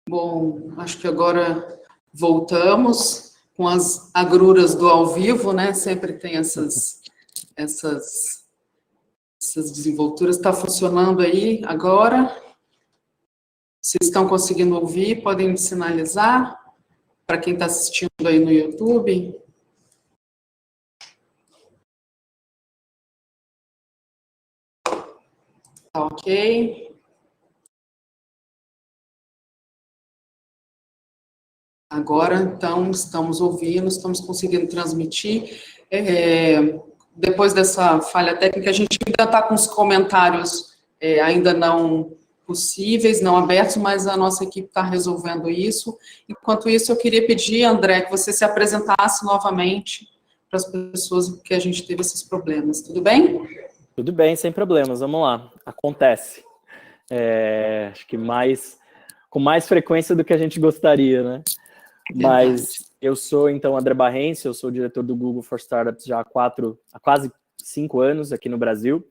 Bom, acho que agora voltamos com as agruras do ao vivo, né? Sempre tem essas desenvolturas. Está funcionando aí agora? Vocês estão conseguindo ouvir? Podem me sinalizar? Para quem está assistindo aí no YouTube. Tá ok. Agora, então, estamos ouvindo, estamos conseguindo transmitir. Depois dessa falha técnica, a gente ainda está com os comentários ainda não possíveis, não abertos, mas a nossa equipe está resolvendo isso. Enquanto isso, eu queria pedir, André, que você se apresentasse novamente para as pessoas que a gente teve esses problemas. Tudo bem? Tudo bem, sem problemas. Vamos lá. Acontece. Acho que com mais frequência do que a gente gostaria, né? Mas eu sou, então, André Barrense, eu sou diretor do Google for Startups já há quase 5 anos aqui no Brasil.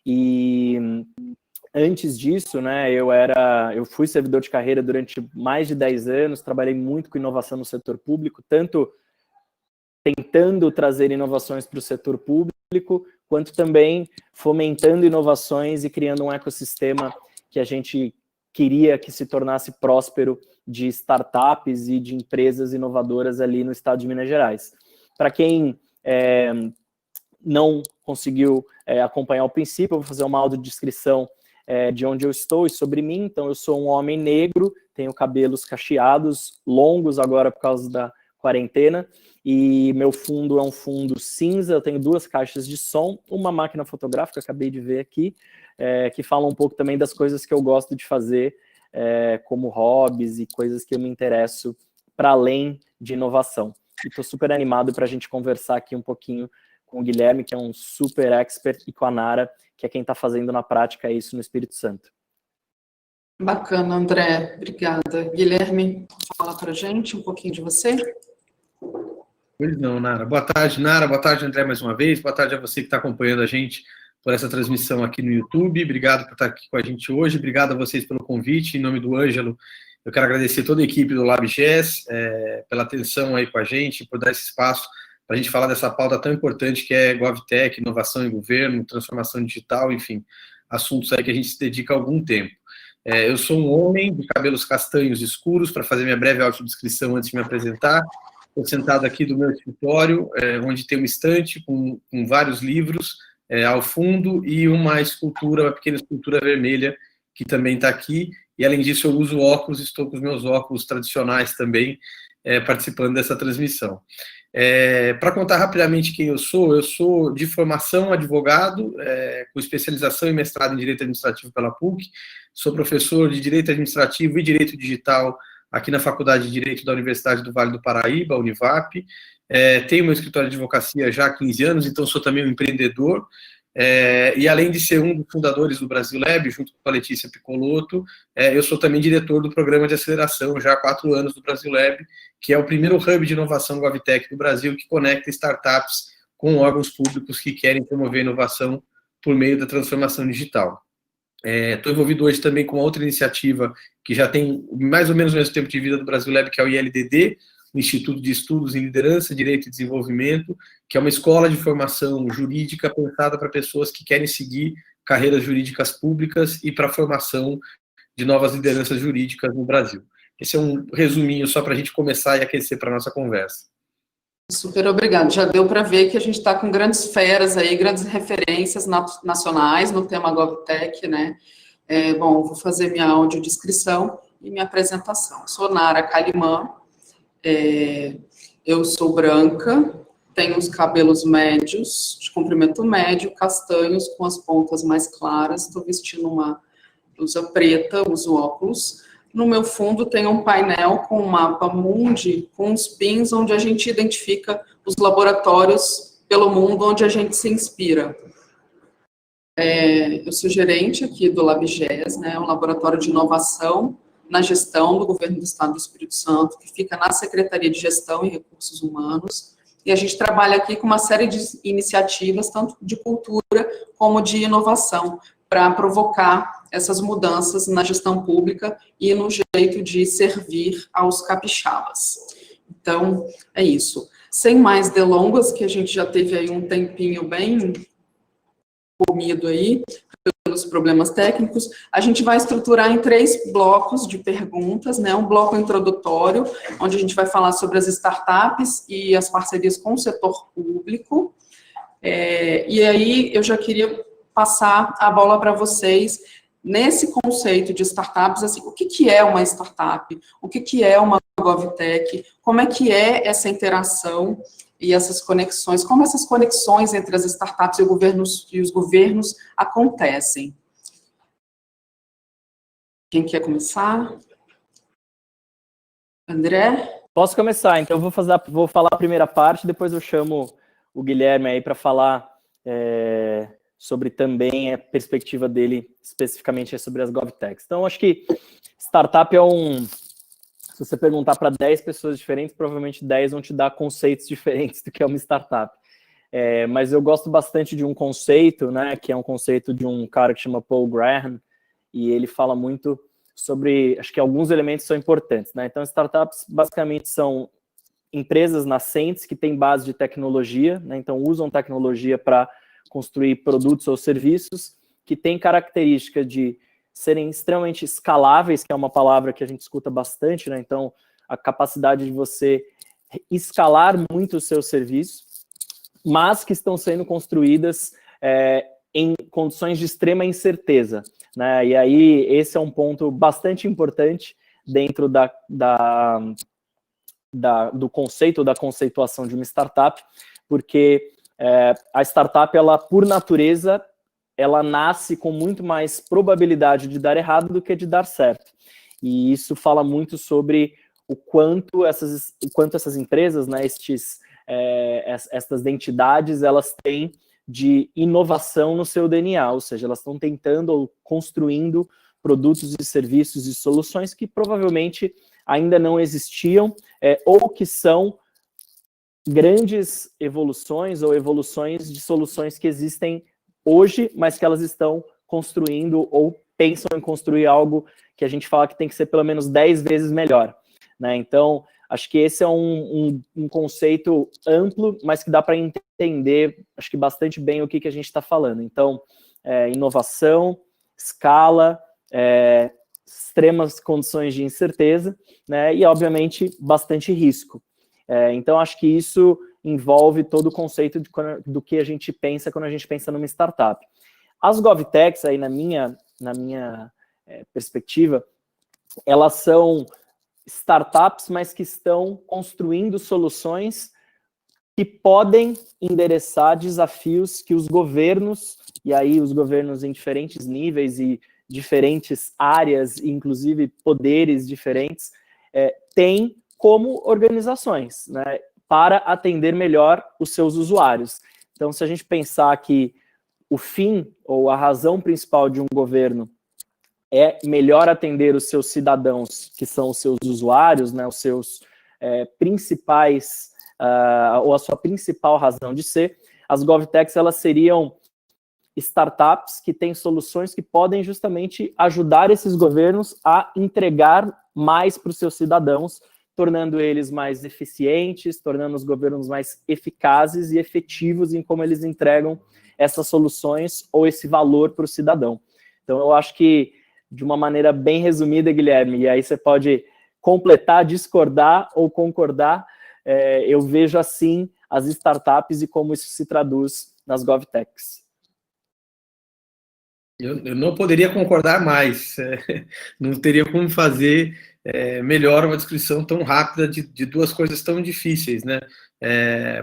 E antes disso, né, eu fui servidor de carreira durante mais de 10 anos, trabalhei muito com inovação no setor público, tanto tentando trazer inovações para o setor público, quanto também fomentando inovações e criando um ecossistema que a gente queria que se tornasse próspero de startups e de empresas inovadoras ali no estado de Minas Gerais. Para quem não conseguiu acompanhar o princípio, eu vou fazer uma audiodescrição de onde eu estou e sobre mim. Então, eu sou um homem negro, tenho cabelos cacheados, longos agora por causa da quarentena, e meu fundo é um fundo cinza, eu tenho 2 caixas de som, uma máquina fotográfica, acabei de ver aqui, que fala um pouco também das coisas que eu gosto de fazer, como hobbies e coisas que eu me interesso para além de inovação. E estou super animado para a gente conversar aqui um pouquinho com o Guilherme, que é um super expert, e com a Nara, que é quem está fazendo na prática isso no Espírito Santo. Bacana, André. Obrigada. Guilherme, fala para a gente um pouquinho de você. Pois não, Nara. Boa tarde, Nara. Boa tarde, André, mais uma vez. Boa tarde a você que está acompanhando a gente por essa transmissão aqui no YouTube. Obrigado por estar aqui com a gente hoje. Obrigado a vocês pelo convite. Em nome do Ângelo, eu quero agradecer toda a equipe do LabGES pela atenção aí com a gente, por dar esse espaço para a gente falar dessa pauta tão importante que é GovTech, inovação em governo, transformação digital, enfim, assuntos aí que a gente se dedica há algum tempo. Eu sou um homem de cabelos castanhos escuros, para fazer minha breve autodescrição antes de me apresentar. Estou sentado aqui do meu escritório, onde tem uma estante com vários livros ao fundo e uma pequena escultura vermelha que também está aqui. E, além disso, eu uso óculos, estou com os meus óculos tradicionais também, participando dessa transmissão. Para contar rapidamente quem eu sou de formação advogado, com especialização e mestrado em Direito Administrativo pela PUC, sou professor de Direito Administrativo e Direito Digital aqui na Faculdade de Direito da Universidade do Vale do Paraíba, Univap. Tenho meu escritório de advocacia já há 15 anos, então sou também um empreendedor. E além de ser um dos fundadores do Brasil Lab, junto com a Letícia Piccolotto, eu sou também diretor do programa de aceleração, já há 4 anos do Brasil Lab, que é o primeiro hub de inovação GovTech do Brasil, que conecta startups com órgãos públicos que querem promover inovação por meio da transformação digital. Estou envolvido hoje também com outra iniciativa que já tem mais ou menos o mesmo tempo de vida do Brasil Lab, que é o ILDD, o Instituto de Estudos em Liderança, Direito e Desenvolvimento, que é uma escola de formação jurídica pensada para pessoas que querem seguir carreiras jurídicas públicas e para a formação de novas lideranças jurídicas no Brasil. Esse é um resuminho só para a gente começar e aquecer para a nossa conversa. Super obrigado. Já deu para ver que a gente está com grandes feras aí, grandes referências nacionais no tema GovTech, né? Bom, vou fazer minha audiodescrição e minha apresentação. Sou Nara Calimã, eu sou branca, tenho os cabelos médios, de comprimento médio, castanhos, com as pontas mais claras, estou vestindo uma blusa preta, uso óculos. No meu fundo tem um painel com um mapa mundi, com uns pins onde a gente identifica os laboratórios pelo mundo onde a gente se inspira. Eu sou gerente aqui do LabGES, né, um laboratório de inovação na gestão do Governo do Estado do Espírito Santo, que fica na Secretaria de Gestão e Recursos Humanos, e a gente trabalha aqui com uma série de iniciativas, tanto de cultura como de inovação, para provocar essas mudanças na gestão pública e no jeito de servir aos capixabas. Então, é isso. Sem mais delongas, que a gente já teve aí um tempinho bem comido aí, pelos problemas técnicos, a gente vai estruturar em 3 blocos de perguntas, né? Um bloco introdutório, onde a gente vai falar sobre as startups e as parcerias com o setor público. E aí, eu já queria passar a bola para vocês, nesse conceito de startups, assim, o que é uma startup? O que é uma GovTech? Como é que é essa interação e essas conexões? Como essas conexões entre as startups e os governos acontecem? Quem quer começar? André? Posso começar, então eu vou falar a primeira parte, depois eu chamo o Guilherme aí para falar sobre também a perspectiva dele, especificamente sobre as GovTechs. Então, acho que startup se você perguntar para 10 pessoas diferentes, provavelmente 10 vão te dar conceitos diferentes do que é uma startup. Mas eu gosto bastante de um conceito, né, que é um conceito de um cara que chama Paul Graham, e ele fala muito sobre, acho que alguns elementos são importantes, né? Então, startups basicamente são empresas nascentes que têm base de tecnologia, né? Então usam tecnologia para construir produtos ou serviços que têm característica de serem extremamente escaláveis, que é uma palavra que a gente escuta bastante, né? Então, a capacidade de você escalar muito o seu serviço, mas que estão sendo construídas em condições de extrema incerteza, né? E aí, esse é um ponto bastante importante dentro do conceito, da conceituação de uma startup, porque a startup, ela, por natureza, ela nasce com muito mais probabilidade de dar errado do que de dar certo. E isso fala muito sobre o quanto essas empresas, né, essas entidades, elas têm de inovação no seu DNA, ou seja, elas estão tentando ou construindo produtos e serviços e soluções que provavelmente ainda não existiam, ou que são grandes evoluções ou evoluções de soluções que existem hoje, mas que elas estão construindo ou pensam em construir algo que a gente fala que tem que ser pelo menos 10 vezes melhor, né? Então, acho que esse é um conceito amplo, mas que dá para entender, acho que bastante bem o que a gente está falando. Então, inovação, escala, extremas condições de incerteza, né, e, obviamente, bastante risco. Então, acho que isso envolve todo o conceito do que a gente pensa quando a gente pensa numa startup. As GovTechs, aí na minha perspectiva, elas são startups, mas que estão construindo soluções que podem endereçar desafios que os governos, e aí os governos em diferentes níveis e diferentes áreas, inclusive poderes diferentes, têm como organizações, né, para atender melhor os seus usuários. Então, se a gente pensar que o fim ou a razão principal de um governo é melhor atender os seus cidadãos, que são os seus usuários, né, os seus principais, ou a sua principal razão de ser, as GovTechs, elas seriam startups que têm soluções que podem justamente ajudar esses governos a entregar mais para os seus cidadãos, tornando eles mais eficientes, tornando os governos mais eficazes e efetivos em como eles entregam essas soluções ou esse valor para o cidadão. Então, eu acho que, de uma maneira bem resumida, Guilherme, e aí você pode completar, discordar ou concordar, eu vejo assim as startups e como isso se traduz nas GovTechs. Eu não poderia concordar mais, não teria como fazer melhor uma descrição tão rápida de duas coisas tão difíceis, né?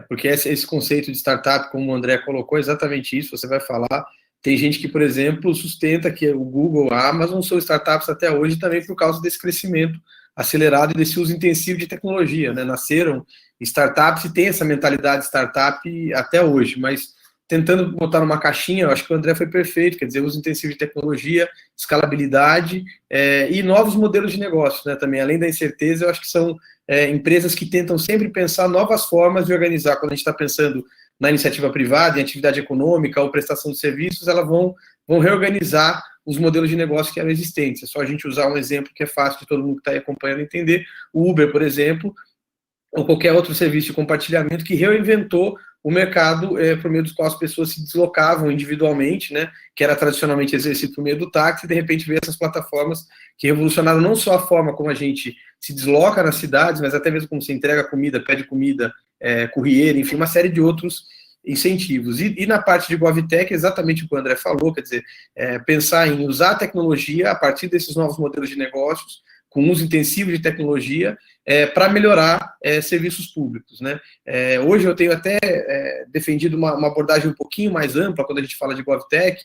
Porque esse conceito de startup, como o André colocou, é exatamente isso, você vai falar, tem gente que, por exemplo, sustenta que o Google, a Amazon são startups até hoje também por causa desse crescimento acelerado e desse uso intensivo de tecnologia, né? Nasceram startups e tem essa mentalidade startup até hoje, mas tentando botar numa caixinha, eu acho que o André foi perfeito, quer dizer, uso intensivo de tecnologia, escalabilidade e novos modelos de negócio, né, também, além da incerteza, eu acho que são empresas que tentam sempre pensar novas formas de organizar, quando a gente está pensando na iniciativa privada, em atividade econômica ou prestação de serviços, elas vão reorganizar os modelos de negócio que eram existentes. É só a gente usar um exemplo que é fácil de todo mundo que está aí acompanhando entender. O Uber, por exemplo, ou qualquer outro serviço de compartilhamento que reinventou o mercado por meio dos quais as pessoas se deslocavam individualmente, né, que era tradicionalmente exercido por meio do táxi, e de repente veio essas plataformas que revolucionaram não só a forma como a gente se desloca nas cidades, mas até mesmo como se entrega comida, pede comida, courrier, enfim, uma série de outros incentivos. E na parte de GovTech, exatamente o que o André falou, quer dizer, pensar em usar a tecnologia a partir desses novos modelos de negócios, com uso intensivo de tecnologia, para melhorar serviços públicos, né? Hoje eu tenho até defendido uma abordagem um pouquinho mais ampla quando a gente fala de GovTech,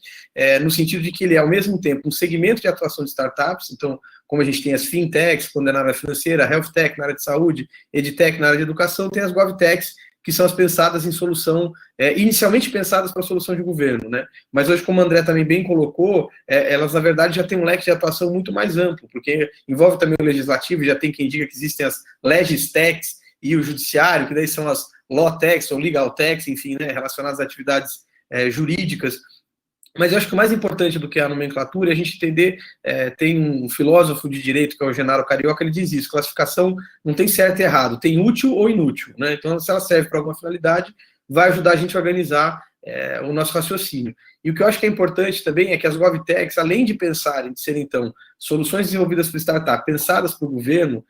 no sentido de que ele é, ao mesmo tempo, um segmento de atuação de startups. Então, como a gente tem as fintechs, quando é na área financeira, healthtech na área de saúde, edtech na área de educação, tem as GovTechs, que são as pensadas em solução, inicialmente pensadas para solução de governo, né? Mas hoje, como o André também bem colocou, elas, na verdade, já têm um leque de atuação muito mais amplo, porque envolve também o legislativo, já tem quem diga que existem as legistechs e o judiciário, que daí são as lawtechs ou legaltechs, enfim, né, relacionadas a atividades jurídicas. Mas eu acho que o mais importante do que a nomenclatura é a gente entender, tem um filósofo de direito, que é o Genaro Carioca, ele diz isso: classificação não tem certo e errado, tem útil ou inútil, né? Então, se ela serve para alguma finalidade, vai ajudar a gente a organizar o nosso raciocínio. E o que eu acho que é importante também é que as GovTechs, além de pensarem, de serem, então, soluções desenvolvidas por startup, pensadas para o governo,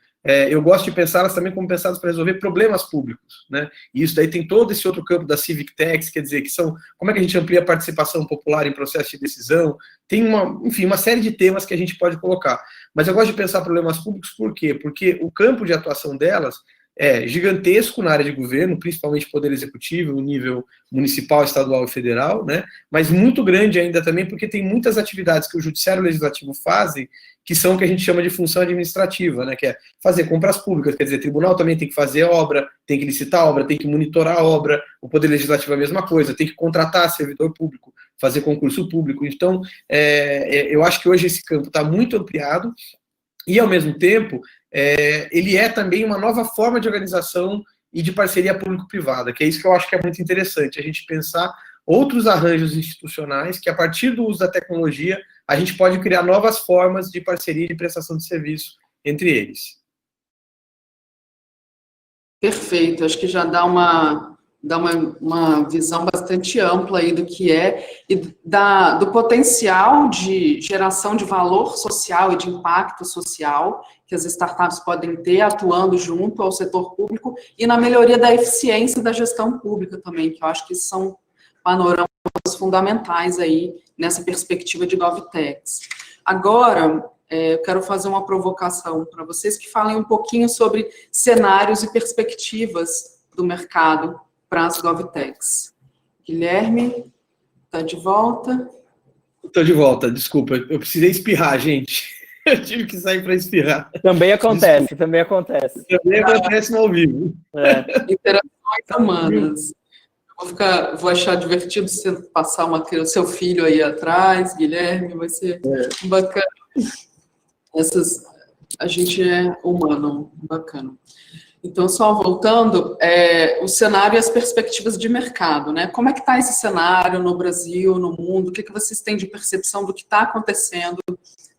eu gosto de pensá-las também como pensadas para resolver problemas públicos, né? E isso daí tem todo esse outro campo da Civic Techs, quer dizer, que são como é que a gente amplia a participação popular em processo de decisão, tem uma série de temas que a gente pode colocar. Mas eu gosto de pensar problemas públicos por quê? Porque o campo de atuação delas é gigantesco na área de governo, principalmente poder executivo, no nível municipal, estadual e federal, né? Mas muito grande ainda também, porque tem muitas atividades que o judiciário e o legislativo fazem, que são o que a gente chama de função administrativa, né? Que é fazer compras públicas, quer dizer, tribunal também tem que fazer obra, tem que licitar a obra, tem que monitorar a obra, o poder legislativo é a mesma coisa, tem que contratar servidor público, fazer concurso público. Então, eu acho que hoje esse campo está muito ampliado, e, ao mesmo tempo, ele é também uma nova forma de organização e de parceria público-privada, que é isso que eu acho que é muito interessante, a gente pensar outros arranjos institucionais que, a partir do uso da tecnologia, a gente pode criar novas formas de parceria e de prestação de serviço entre eles. Perfeito, acho que já dá uma visão bastante ampla aí do que é e do potencial de geração de valor social e de impacto social que as startups podem ter atuando junto ao setor público e na melhoria da eficiência da gestão pública também, que eu acho que são panoramas fundamentais aí nessa perspectiva de GovTechs. Agora, eu quero fazer uma provocação para vocês que falem um pouquinho sobre cenários e perspectivas do mercado para as GovTechs. Guilherme, está de volta? Estou de volta, desculpa, eu precisei espirrar, gente. Eu tive que sair para espirrar. Também acontece, desculpa. Também acontece. Também acontece no ao vivo. Interações humanas. Vou achar divertido você passar o seu filho aí atrás, Guilherme, vai ser bacana. A gente é humano, bacana. Então, só voltando, o cenário e as perspectivas de mercado, né? Como é que está esse cenário no Brasil, no mundo? O que vocês têm de percepção do que está acontecendo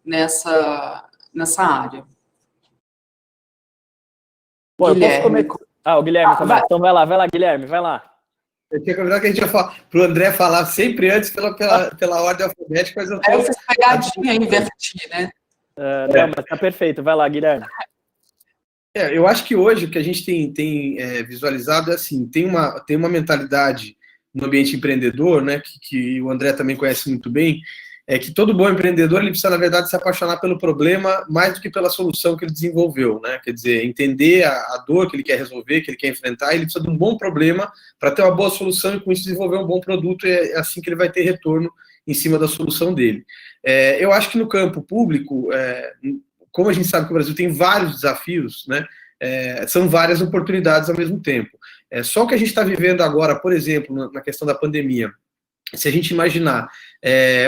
nessa área? Bom, eu posso começar. O Guilherme também. Então vai lá, Guilherme, vai lá. Eu tinha combinado que a gente ia falar para o André falar sempre antes pela ordem alfabética, mas eu tô... Eu fiz pegadinha e inverti, né? Não, mas tá perfeito. Vai lá, Guilherme. Eu acho que hoje o que a gente tem visualizado é assim, tem uma mentalidade no ambiente empreendedor, né, que o André também conhece muito bem, é que todo bom empreendedor ele precisa, na verdade, se apaixonar pelo problema mais do que pela solução que ele desenvolveu, né? Quer dizer, entender a dor que ele quer resolver, que ele quer enfrentar, ele precisa de um bom problema para ter uma boa solução e, com isso, desenvolver um bom produto, e é assim que ele vai ter retorno em cima da solução dele. Eu acho que no campo público, como a gente sabe que o Brasil tem vários desafios, né? São várias oportunidades ao mesmo tempo. Só o que a gente está vivendo agora, por exemplo, na questão da pandemia, se a gente imaginar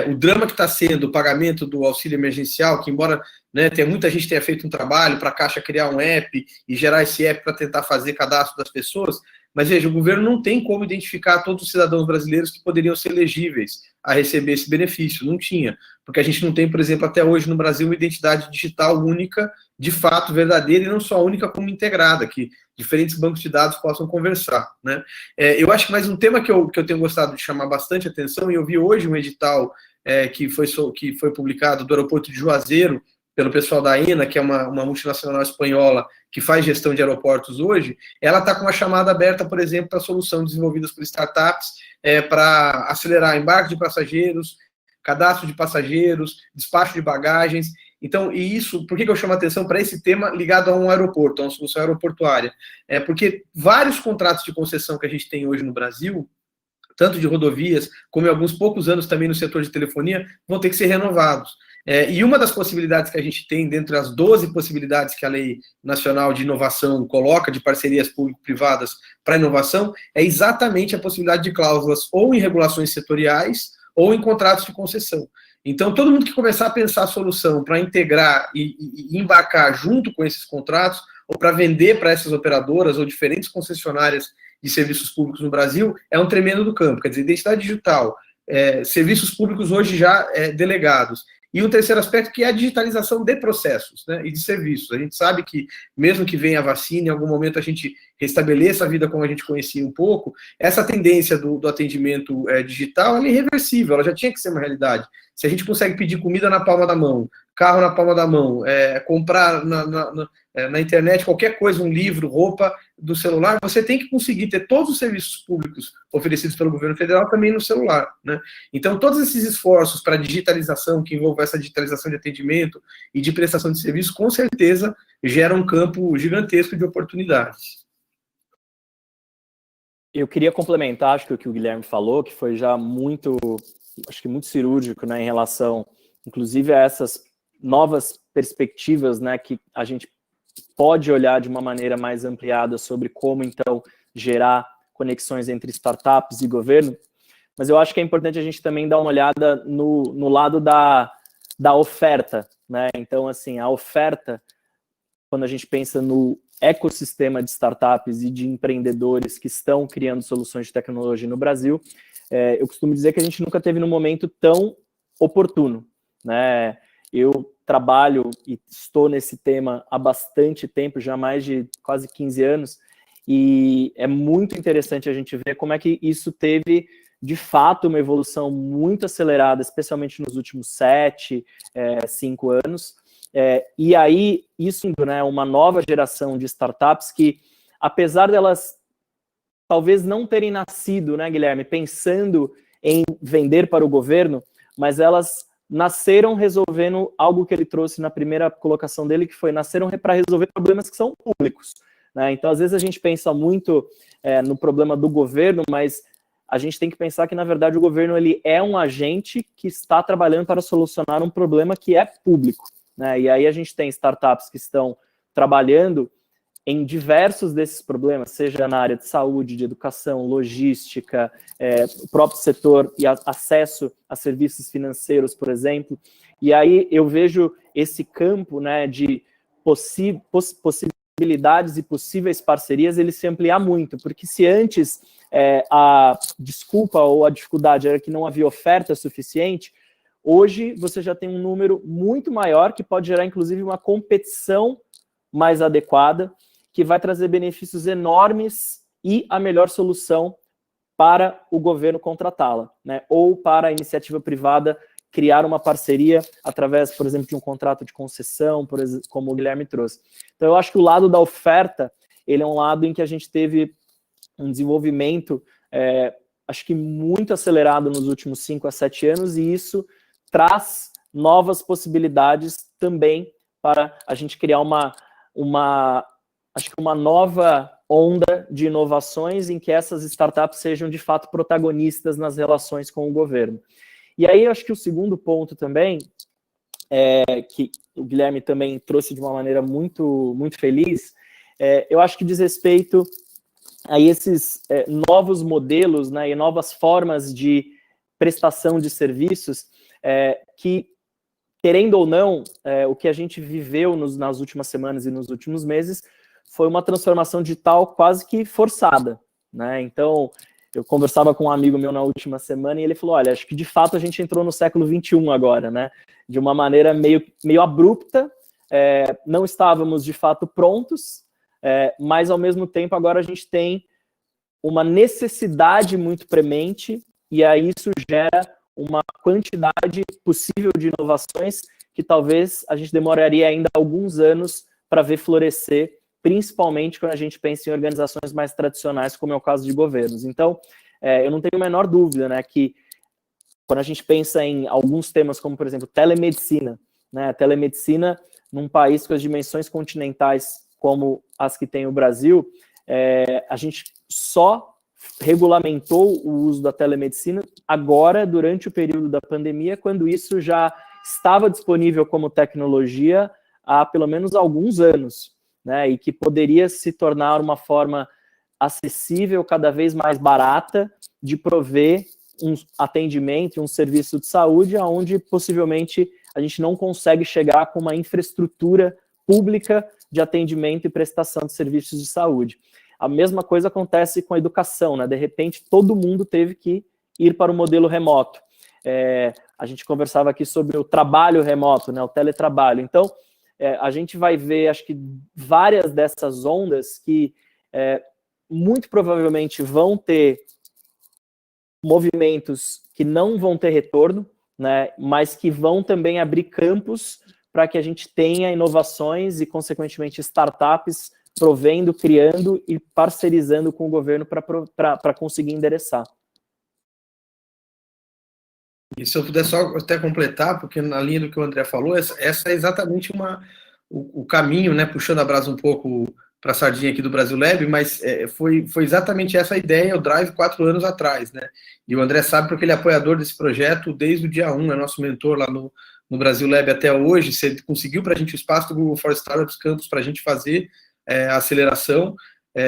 o drama que está sendo o pagamento do auxílio emergencial, que embora, né, muita gente tenha feito um trabalho para a Caixa criar um app e gerar esse app para tentar fazer cadastro das pessoas, Mas veja, o governo não tem como identificar todos os cidadãos brasileiros que poderiam ser elegíveis a receber esse benefício, não tinha, porque a gente não tem, por exemplo, até hoje no Brasil, uma identidade digital única, de fato, verdadeira, e não só única como integrada, que diferentes bancos de dados possam conversar, né? Eu acho que mais um tema que eu tenho gostado de chamar bastante atenção, e eu vi hoje um edital que foi publicado do aeroporto de Juazeiro, pelo pessoal da AENA, que é uma multinacional espanhola que faz gestão de aeroportos hoje, ela está com uma chamada aberta, por exemplo, para soluções desenvolvidas por startups, para acelerar embarque de passageiros, cadastro de passageiros, despacho de bagagens. Então, e isso, por que eu chamo a atenção para esse tema ligado a um aeroporto, a uma solução aeroportuária? Porque vários contratos de concessão que a gente tem hoje no Brasil, tanto de rodovias, como em alguns poucos anos também no setor de telefonia, vão ter que ser renovados. E uma das possibilidades que a gente tem, dentre as 12 possibilidades que a Lei Nacional de Inovação coloca, de parcerias público-privadas para inovação, é exatamente a possibilidade de cláusulas ou em regulações setoriais ou em contratos de concessão. Então, todo mundo que começar a pensar a solução para integrar e embarcar junto com esses contratos, ou para vender para essas operadoras ou diferentes concessionárias de serviços públicos no Brasil, é um tremendo do campo. Quer dizer, identidade digital, serviços públicos hoje já delegados. E um terceiro aspecto que é a digitalização de processos, né, e de serviços. A gente sabe que, mesmo que venha a vacina, em algum momento a gente restabeleça a vida como a gente conhecia um pouco, essa tendência do atendimento digital ela é irreversível, ela já tinha que ser uma realidade. Se a gente consegue pedir comida na palma da mão, carro na palma da mão, comprar na internet qualquer coisa, um livro, roupa do celular, você tem que conseguir ter todos os serviços públicos oferecidos pelo governo federal também no celular, né? Então, todos esses esforços para digitalização, que envolvam essa digitalização de atendimento e de prestação de serviço, com certeza geram um campo gigantesco de oportunidades. Eu queria complementar, acho que o que o Guilherme falou, que foi já muito, acho que muito cirúrgico, né, em relação, inclusive, a essas novas perspectivas, né, que a gente pode olhar de uma maneira mais ampliada sobre como, então, gerar conexões entre startups e governo, mas eu acho que é importante a gente também dar uma olhada no lado da oferta, né? Então, assim, a oferta, quando a gente pensa no ecossistema de startups e de empreendedores que estão criando soluções de tecnologia no Brasil, eu costumo dizer que a gente nunca teve num momento tão oportuno, né? Eu trabalho e estou nesse tema há bastante tempo, já há mais de quase 15 anos, e é muito interessante a gente ver como é que isso teve, de fato, uma evolução muito acelerada, especialmente nos últimos 7, 5 anos, e aí isso, né, uma nova geração de startups que, apesar delas talvez não terem nascido, né, Guilherme, pensando em vender para o governo, mas elas nasceram resolvendo algo que ele trouxe na primeira colocação dele, que foi nasceram para resolver problemas que são públicos, né? Então, às vezes a gente pensa muito no problema do governo, mas a gente tem que pensar que, na verdade, o governo ele é um agente que está trabalhando para solucionar um problema que é público, né? E aí a gente tem startups que estão trabalhando em diversos desses problemas, seja na área de saúde, de educação, logística, o próprio setor e acesso a serviços financeiros, por exemplo. E aí eu vejo esse campo, né, de possibilidades e possíveis parcerias, ele se ampliar muito, porque se antes a desculpa ou a dificuldade era que não havia oferta suficiente, hoje você já tem um número muito maior que pode gerar, inclusive, uma competição mais adequada, que vai trazer benefícios enormes e a melhor solução para o governo contratá-la, né? Ou para a iniciativa privada criar uma parceria através, por exemplo, de um contrato de concessão, por exemplo, como o Guilherme trouxe. Então, eu acho que o lado da oferta, ele é um lado em que a gente teve um desenvolvimento, acho que muito acelerado nos últimos 5 a 7 anos, e isso traz novas possibilidades também para a gente criar acho que uma nova onda de inovações em que essas startups sejam, de fato, protagonistas nas relações com o governo. E aí, eu acho que o segundo ponto também, que o Guilherme também trouxe de uma maneira muito, muito feliz, eu acho que diz respeito a esses novos modelos, né, e novas formas de prestação de serviços que, querendo ou não, o que a gente viveu nas últimas semanas e nos últimos meses foi uma transformação digital quase que forçada, né? Então, eu conversava com um amigo meu na última semana e ele falou, olha, acho que de fato a gente entrou no século XXI agora, né? De uma maneira meio abrupta, não estávamos de fato prontos, mas ao mesmo tempo agora a gente tem uma necessidade muito premente e aí isso gera uma quantidade possível de inovações que talvez a gente demoraria ainda alguns anos para ver florescer, principalmente quando a gente pensa em organizações mais tradicionais, como é o caso de governos. Então, eu não tenho a menor dúvida, né, que quando a gente pensa em alguns temas como, por exemplo, telemedicina, né, telemedicina num país com as dimensões continentais como as que tem o Brasil, a gente só regulamentou o uso da telemedicina agora, durante o período da pandemia, quando isso já estava disponível como tecnologia há pelo menos alguns anos, né, e que poderia se tornar uma forma acessível, cada vez mais barata, de prover um atendimento, um serviço de saúde, onde possivelmente a gente não consegue chegar com uma infraestrutura pública de atendimento e prestação de serviços de saúde. A mesma coisa acontece com a educação, né? De repente, todo mundo teve que ir para o modelo remoto. A gente conversava aqui sobre o trabalho remoto, né? O teletrabalho. Então, a gente vai ver, acho que, várias dessas ondas que muito provavelmente vão ter movimentos que não vão ter retorno, né? Mas que vão também abrir campos para que a gente tenha inovações e, consequentemente, startups provendo, criando e parcerizando com o governo para conseguir endereçar. E se eu puder só até completar, porque na linha do que o André falou, essa é exatamente o caminho, né, puxando a brasa um pouco para a sardinha aqui do Brasil Lab, mas foi exatamente essa a ideia, o Drive 4 anos atrás, né? E o André sabe porque ele é apoiador desse projeto desde o dia 1, é nosso mentor lá no Brasil Lab até hoje. Você conseguiu para a gente o espaço do Google for Startups Campus para a gente fazer a aceleração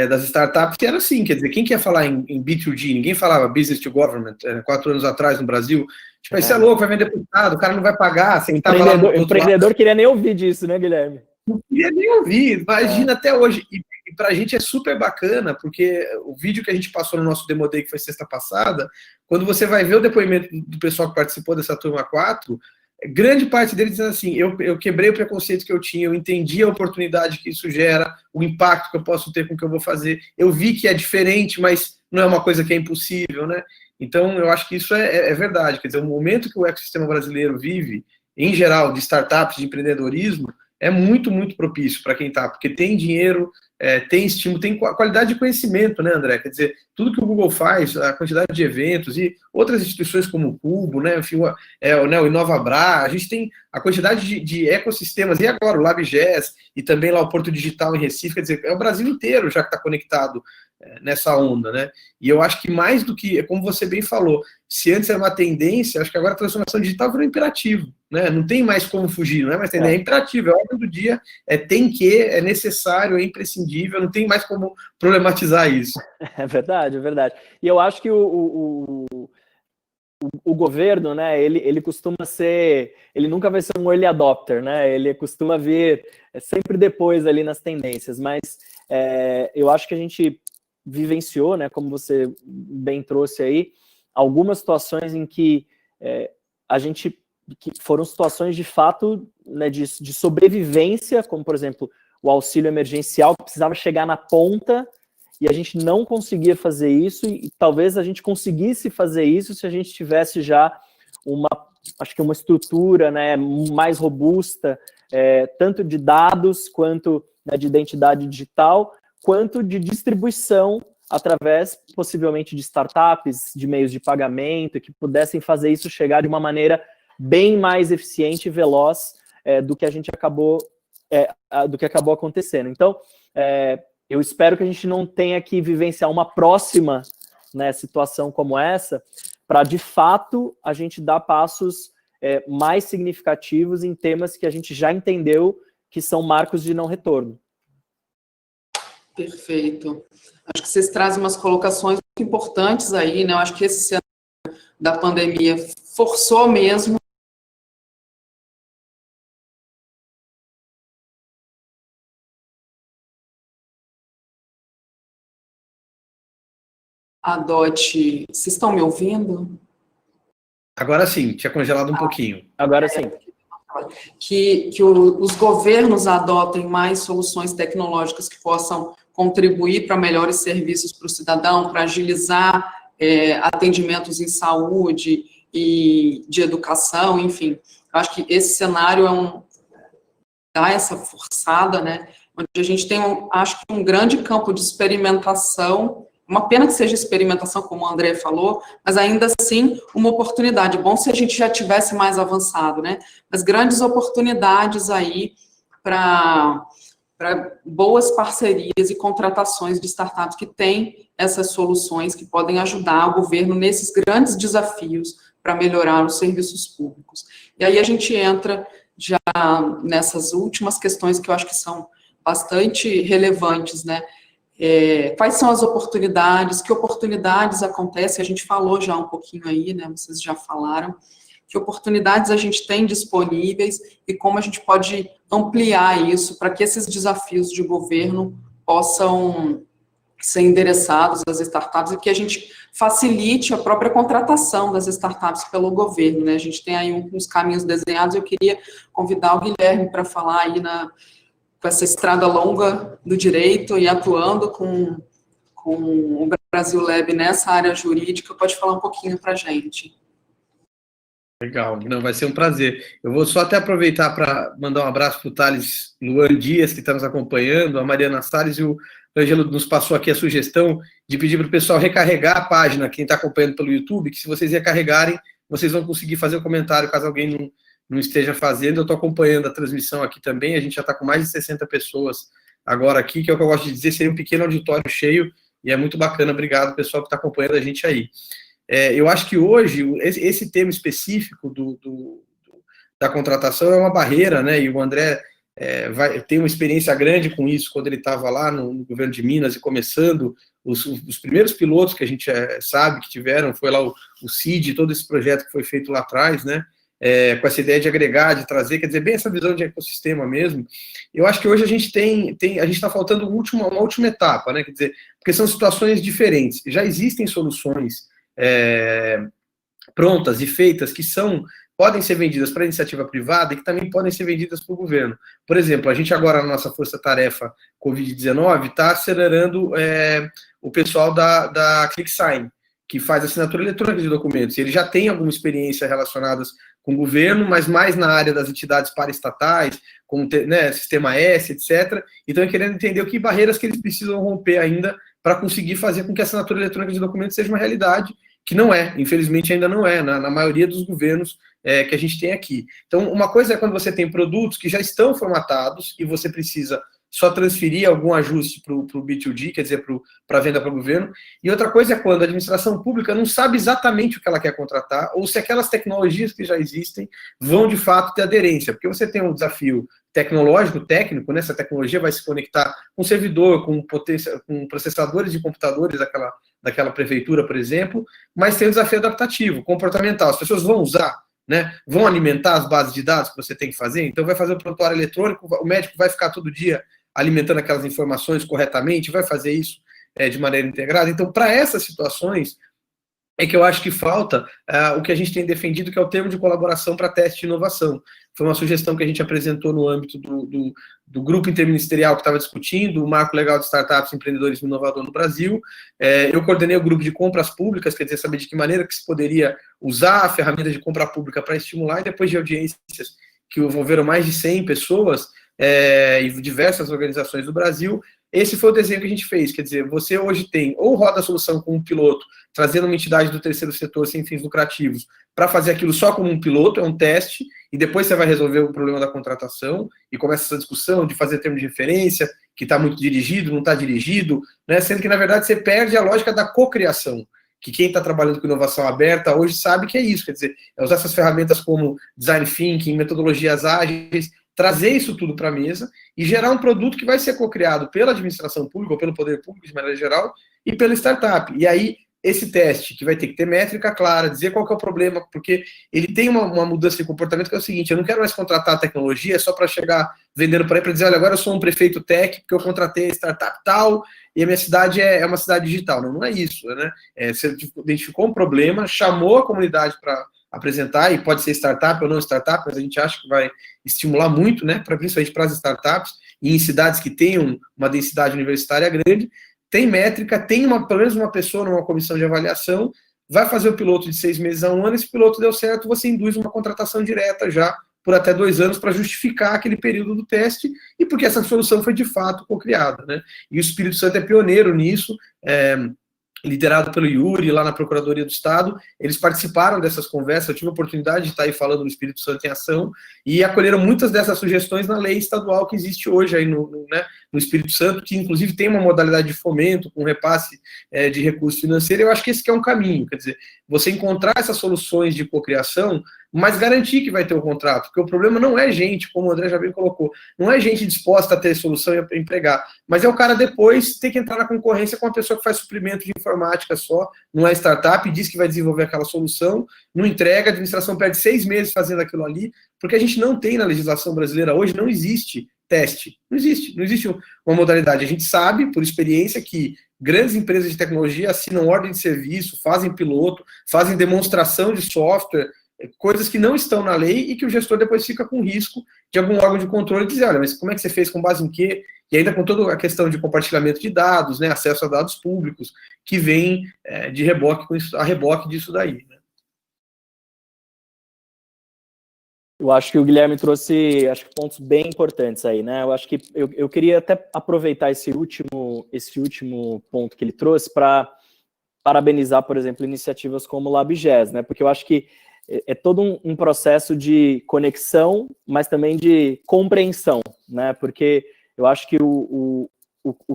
das startups, que era assim, quer dizer, quem quer falar em B2G? Ninguém falava Business to Government 4 anos atrás no Brasil. Tipo, isso é louco, vai vender deputado, o cara não vai pagar, você estava lá O empreendedor queria nem ouvir disso, né, Guilherme? Não queria nem ouvir, imagina até hoje. E para a gente é super bacana, porque o vídeo que a gente passou no nosso Demo Day, que foi sexta passada, quando você vai ver o depoimento do pessoal que participou dessa turma 4, grande parte deles dizendo assim, eu quebrei o preconceito que eu tinha, eu entendi a oportunidade que isso gera, o impacto que eu posso ter com o que eu vou fazer, eu vi que é diferente, mas não é uma coisa que é impossível, né? Então, eu acho que isso é verdade, quer dizer, o momento que o ecossistema brasileiro vive, em geral, de startups, de empreendedorismo, é muito, muito propício para quem está, porque tem dinheiro, tem estímulo, tem qualidade de conhecimento, né, André? Quer dizer, tudo que o Google faz, a quantidade de eventos e outras instituições como o Cubo, né, enfim, o InovaBra, a gente tem a quantidade de ecossistemas, e agora o LabGES, e também lá o Porto Digital em Recife, quer dizer, é o Brasil inteiro já que está conectado nessa onda, né? E eu acho que mais do que, como você bem falou, se antes era uma tendência, acho que agora a transformação digital virou imperativo, né? Não tem mais como fugir, não é mais tendência, é imperativo, é ordem do dia, tem que, é necessário, é imprescindível, não tem mais como problematizar isso. É verdade, é verdade. E eu acho que o governo, né, ele costuma ser, ele nunca vai ser um early adopter, né, ele costuma vir sempre depois ali nas tendências, mas eu acho que a gente vivenciou, né, como você bem trouxe aí, algumas situações em que que foram situações de fato, né, de sobrevivência, como por exemplo o auxílio emergencial, que precisava chegar na ponta e a gente não conseguia fazer isso, e talvez a gente conseguisse fazer isso se a gente tivesse já acho que uma estrutura, né, mais robusta, tanto de dados, quanto, né, de identidade digital, quanto de distribuição através, possivelmente, de startups, de meios de pagamento, que pudessem fazer isso chegar de uma maneira bem mais eficiente e veloz do que a gente acabou acontecendo. Então, eu espero que a gente não tenha que vivenciar uma próxima, né, situação como essa, para, de fato, a gente dar passos mais significativos em temas que a gente já entendeu que são marcos de não retorno. Perfeito. Acho que vocês trazem umas colocações muito importantes aí, né? Eu acho que esse cenário da pandemia forçou mesmo adote... Vocês estão me ouvindo? Agora sim, tinha congelado um pouquinho. Agora sim. Que os governos adotem mais soluções tecnológicas que possam contribuir para melhores serviços para o cidadão, para agilizar atendimentos em saúde e de educação, enfim. Eu acho que esse cenário dá essa forçada, né, onde a gente tem, acho que um grande campo de experimentação, uma pena que seja experimentação, como o André falou, mas ainda assim uma oportunidade. Bom se a gente já tivesse mais avançado, né, mas grandes oportunidades aí para boas parcerias e contratações de startups que têm essas soluções que podem ajudar o governo nesses grandes desafios para melhorar os serviços públicos. E aí a gente entra já nessas últimas questões que eu acho que são bastante relevantes, né? Quais são as oportunidades, que oportunidades acontecem, a gente falou já um pouquinho aí, né? Vocês já falaram, que oportunidades a gente tem disponíveis e como a gente pode ampliar isso para que esses desafios de governo possam ser endereçados às startups e que a gente facilite a própria contratação das startups pelo governo, né? A gente tem aí uns caminhos desenhados, eu queria convidar o Guilherme para falar aí com essa estrada longa do direito e atuando com o Brasil Lab nessa área jurídica, pode falar um pouquinho para a gente. Legal, não, vai ser um prazer. Eu vou só até aproveitar para mandar um abraço para o Thales Luan Dias, que está nos acompanhando, a Mariana Salles, e o Ângelo nos passou aqui a sugestão de pedir para o pessoal recarregar a página, quem está acompanhando pelo YouTube, que se vocês recarregarem, vocês vão conseguir fazer o comentário, caso alguém não esteja fazendo. Eu estou acompanhando a transmissão aqui também, a gente já está com mais de 60 pessoas agora aqui, que é o que eu gosto de dizer, seria um pequeno auditório cheio, e é muito bacana. Obrigado, pessoal, que está acompanhando a gente aí. Eu acho que hoje, esse tema específico da contratação é uma barreira, né? E o André vai ter uma experiência grande com isso quando ele estava lá no governo de Minas e começando os primeiros pilotos que a gente sabe que tiveram, foi lá o CID, todo esse projeto que foi feito lá atrás, né? Com essa ideia de agregar, de trazer, quer dizer, bem essa visão de ecossistema mesmo. Eu acho que hoje a gente a gente está faltando uma última etapa, né? Quer dizer, porque são situações diferentes. Já existem soluções prontas e feitas que podem ser vendidas para a iniciativa privada e que também podem ser vendidas para o governo. Por exemplo, a gente agora, na nossa força-tarefa Covid-19, está acelerando o pessoal da ClickSign, que faz assinatura eletrônica de documentos. Eles já têm alguma experiência relacionadas com o governo, mas mais na área das entidades paraestatais, como, né, Sistema S, etc. E estão querendo entender que barreiras que eles precisam romper ainda para conseguir fazer com que a assinatura eletrônica de documentos seja uma realidade, que não é, infelizmente ainda não é, na maioria dos governos que a gente tem aqui. Então, uma coisa é quando você tem produtos que já estão formatados e você precisa só transferir algum ajuste para o B2G, quer dizer, para a venda para o governo, e outra coisa é quando a administração pública não sabe exatamente o que ela quer contratar, ou se aquelas tecnologias que já existem vão, de fato, ter aderência, porque você tem um desafio tecnológico, técnico, né? Essa tecnologia vai se conectar com servidor, com processadores de computadores daquela prefeitura, por exemplo, mas tem um desafio adaptativo, comportamental. As pessoas vão usar, né? Vão alimentar as bases de dados que você tem que fazer, então vai fazer o prontuário eletrônico, o médico vai ficar todo dia alimentando aquelas informações corretamente, vai fazer isso de maneira integrada. Então, para essas situações, é que eu acho que falta o que a gente tem defendido, que é o termo de colaboração para teste de inovação. Foi uma sugestão que a gente apresentou no âmbito do grupo interministerial que estava discutindo o marco legal de startups e empreendedorismo inovador no Brasil. Eu coordenei o grupo de compras públicas, quer dizer, saber de que maneira que se poderia usar a ferramenta de compra pública para estimular, e depois de audiências que envolveram mais de 100 pessoas e diversas organizações do Brasil, esse foi o desenho que a gente fez. Quer dizer, você hoje tem ou roda a solução com um piloto, trazendo uma entidade do terceiro setor sem fins lucrativos, para fazer aquilo só como um piloto, é um teste, e depois você vai resolver o problema da contratação, e começa essa discussão de fazer termo de referência, que está muito dirigido, não está dirigido, né? Sendo que, na verdade, você perde a lógica da cocriação, que quem está trabalhando com inovação aberta hoje sabe que é isso, quer dizer, é usar essas ferramentas como design thinking, metodologias ágeis, trazer isso tudo para a mesa e gerar um produto que vai ser cocriado pela administração pública ou pelo poder público de maneira geral e pela startup. E aí, esse teste, que vai ter que ter métrica clara, dizer qual que é o problema, porque ele tem uma mudança de comportamento que é o seguinte: eu não quero mais contratar a tecnologia só para chegar vendendo para aí para dizer, olha, agora eu sou um prefeito tech, porque eu contratei a startup tal, e a minha cidade é uma cidade digital. Não, não é isso, né? Você identificou um problema, chamou a comunidade para apresentar, e pode ser startup ou não startup, mas a gente acha que vai estimular muito, né, principalmente para as startups, e em cidades que tenham uma densidade universitária grande. Tem métrica, tem pelo menos uma pessoa numa comissão de avaliação, vai fazer o piloto de 6 meses a 1 ano, esse piloto deu certo, você induz uma contratação direta já por até 2 anos para justificar aquele período do teste, e porque essa solução foi de fato co-criada, né? E o Espírito Santo é pioneiro nisso, liderado pelo Yuri, lá na Procuradoria do Estado. Eles participaram dessas conversas, eu tive a oportunidade de estar aí falando do Espírito Santo em Ação, e acolheram muitas dessas sugestões na lei estadual que existe hoje aí no Espírito Santo, que inclusive tem uma modalidade de fomento, com repasse de recurso financeiro. Eu acho que esse que é um caminho, quer dizer, você encontrar essas soluções de cocriação, mas garantir que vai ter o contrato, porque o problema não é gente, como o André já bem colocou, não é gente disposta a ter solução e a empregar, mas é o cara depois ter que entrar na concorrência com uma pessoa que faz suprimento de informática só, não é startup, diz que vai desenvolver aquela solução, não entrega, a administração perde 6 meses fazendo aquilo ali, porque a gente não tem na legislação brasileira hoje, não existe teste, não existe uma modalidade. A gente sabe, por experiência, que grandes empresas de tecnologia assinam ordem de serviço, fazem piloto, fazem demonstração de software, coisas que não estão na lei e que o gestor depois fica com risco de algum órgão de controle dizer, olha, mas como é que você fez, com base em quê? E ainda com toda a questão de compartilhamento de dados, né, acesso a dados públicos, que vem de reboque, a reboque disso daí, né? Eu acho que o Guilherme trouxe, pontos bem importantes aí, né? Eu acho que eu queria até aproveitar esse último ponto que ele trouxe para parabenizar, por exemplo, iniciativas como o LabGES, né? Porque eu acho que é todo um processo de conexão, mas também de compreensão, né? Porque eu acho que o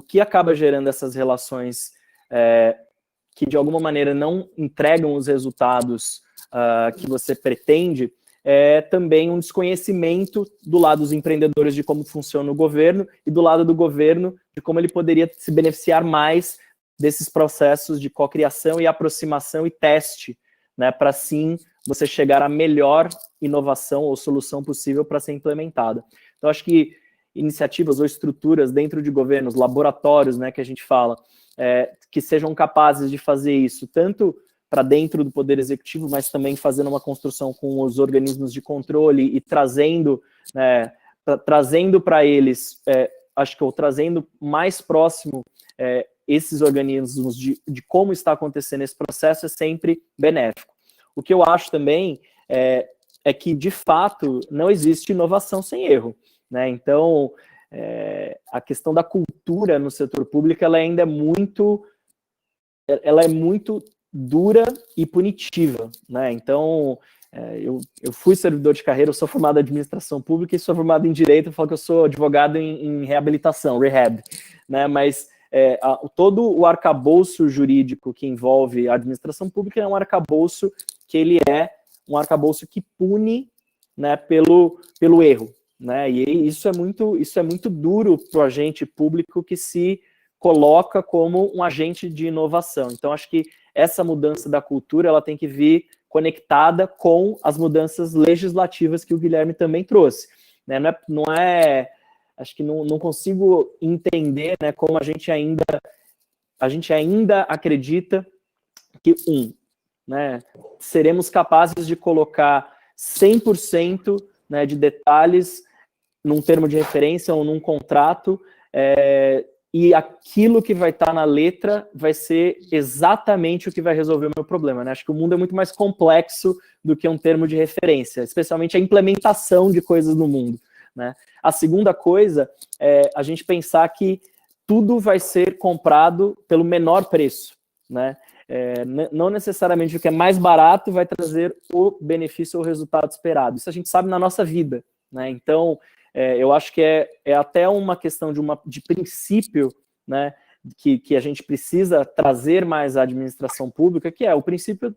que acaba gerando essas relações que, de alguma maneira, não entregam os resultados que você pretende, é também um desconhecimento do lado dos empreendedores de como funciona o governo e do lado do governo de como ele poderia se beneficiar mais desses processos de cocriação e aproximação e teste, né, para sim você chegar à melhor inovação ou solução possível para ser implementada. Então, acho que iniciativas ou estruturas dentro de governos, laboratórios, né, que a gente fala, que sejam capazes de fazer isso, tanto para dentro do Poder Executivo, mas também fazendo uma construção com os organismos de controle e trazendo para eles, trazendo mais próximo esses organismos de como está acontecendo esse processo, é sempre benéfico. O que eu acho também é que, de fato, não existe inovação sem erro, né? Então, a questão da cultura no setor público, ela ainda é muito dura e punitiva, né? Então, eu fui servidor de carreira, eu sou formado em administração pública e sou formado em direito, eu falo que eu sou advogado em reabilitação, rehab, né? Mas todo o arcabouço jurídico que envolve a administração pública é um arcabouço que ele é um arcabouço que pune, né, pelo erro, né? E isso é muito duro para o agente público que se coloca como um agente de inovação. Então, acho que essa mudança da cultura, ela tem que vir conectada com as mudanças legislativas que o Guilherme também trouxe, né? Acho que não consigo entender, né, como a gente ainda acredita que, né, seremos capazes de colocar 100%, né, de detalhes num termo de referência ou num contrato, e aquilo que vai estar na letra vai ser exatamente o que vai resolver o meu problema, né? Acho que o mundo é muito mais complexo do que um termo de referência, especialmente a implementação de coisas no mundo, né? A segunda coisa é a gente pensar que tudo vai ser comprado pelo menor preço, né? Não necessariamente o que é mais barato vai trazer o benefício ou o resultado esperado. Isso a gente sabe na nossa vida, né? Então, eu acho que é até uma questão de princípio, né, que a gente precisa trazer mais à administração pública, que é o princípio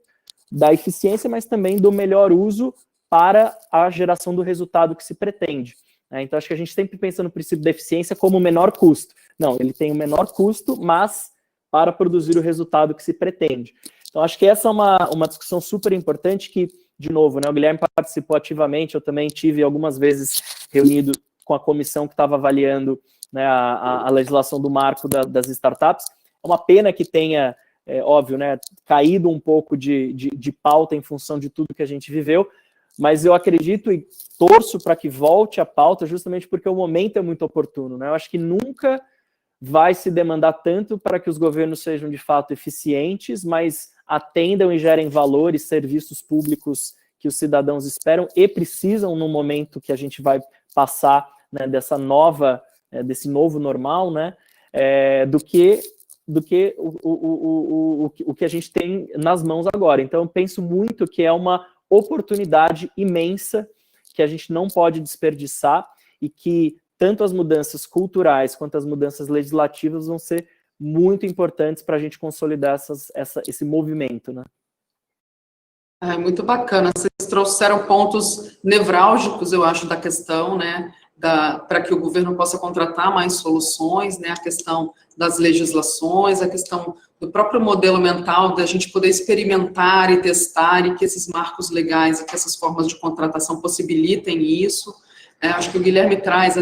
da eficiência, mas também do melhor uso para a geração do resultado que se pretende. Então, acho que a gente sempre pensa no princípio da eficiência como o menor custo. Não, ele tem o menor custo, mas para produzir o resultado que se pretende. Então, acho que essa é uma discussão super importante que, de novo, né, o Guilherme participou ativamente, eu também tive algumas vezes reunido com a comissão que estava avaliando, né, a legislação do marco das startups. É uma pena que tenha, óbvio, né, caído um pouco de pauta em função de tudo que a gente viveu, mas eu acredito e torço para que volte a pauta justamente porque o momento é muito oportuno, né? Eu acho que nunca vai se demandar tanto para que os governos sejam de fato eficientes, mas atendam e gerem valor e serviços públicos que os cidadãos esperam e precisam no momento que a gente vai passar, né, desse novo normal, né, do que o que a gente tem nas mãos agora. Então, eu penso muito que é uma oportunidade imensa que a gente não pode desperdiçar e que tanto as mudanças culturais quanto as mudanças legislativas vão ser muito importantes para a gente consolidar esse movimento, né? Muito bacana. Vocês trouxeram pontos nevrálgicos, eu acho, da questão, né, para que o governo possa contratar mais soluções, né, a questão das legislações, a questão do próprio modelo mental, da gente poder experimentar e testar, e que esses marcos legais e que essas formas de contratação possibilitem isso. Acho que o Guilherme traz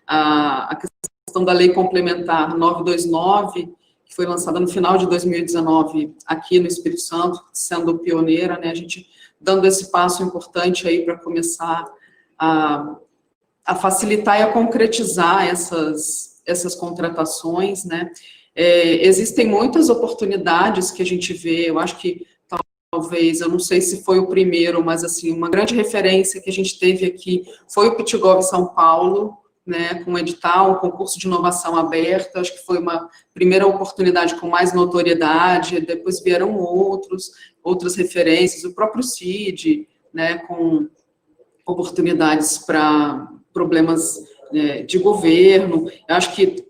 a questão da Lei Complementar 929, que foi lançada no final de 2019 aqui no Espírito Santo, sendo pioneira, né, a gente dando esse passo importante aí para começar a facilitar e a concretizar essas contratações, né. Existem muitas oportunidades que a gente vê, eu acho que talvez, eu não sei se foi o primeiro, mas assim, uma grande referência que a gente teve aqui foi o Pitgov São Paulo, né, com o edital, um concurso de inovação aberto, acho que foi uma primeira oportunidade com mais notoriedade, depois vieram outras referências, o próprio CID, né, com oportunidades para problemas de governo. Eu acho que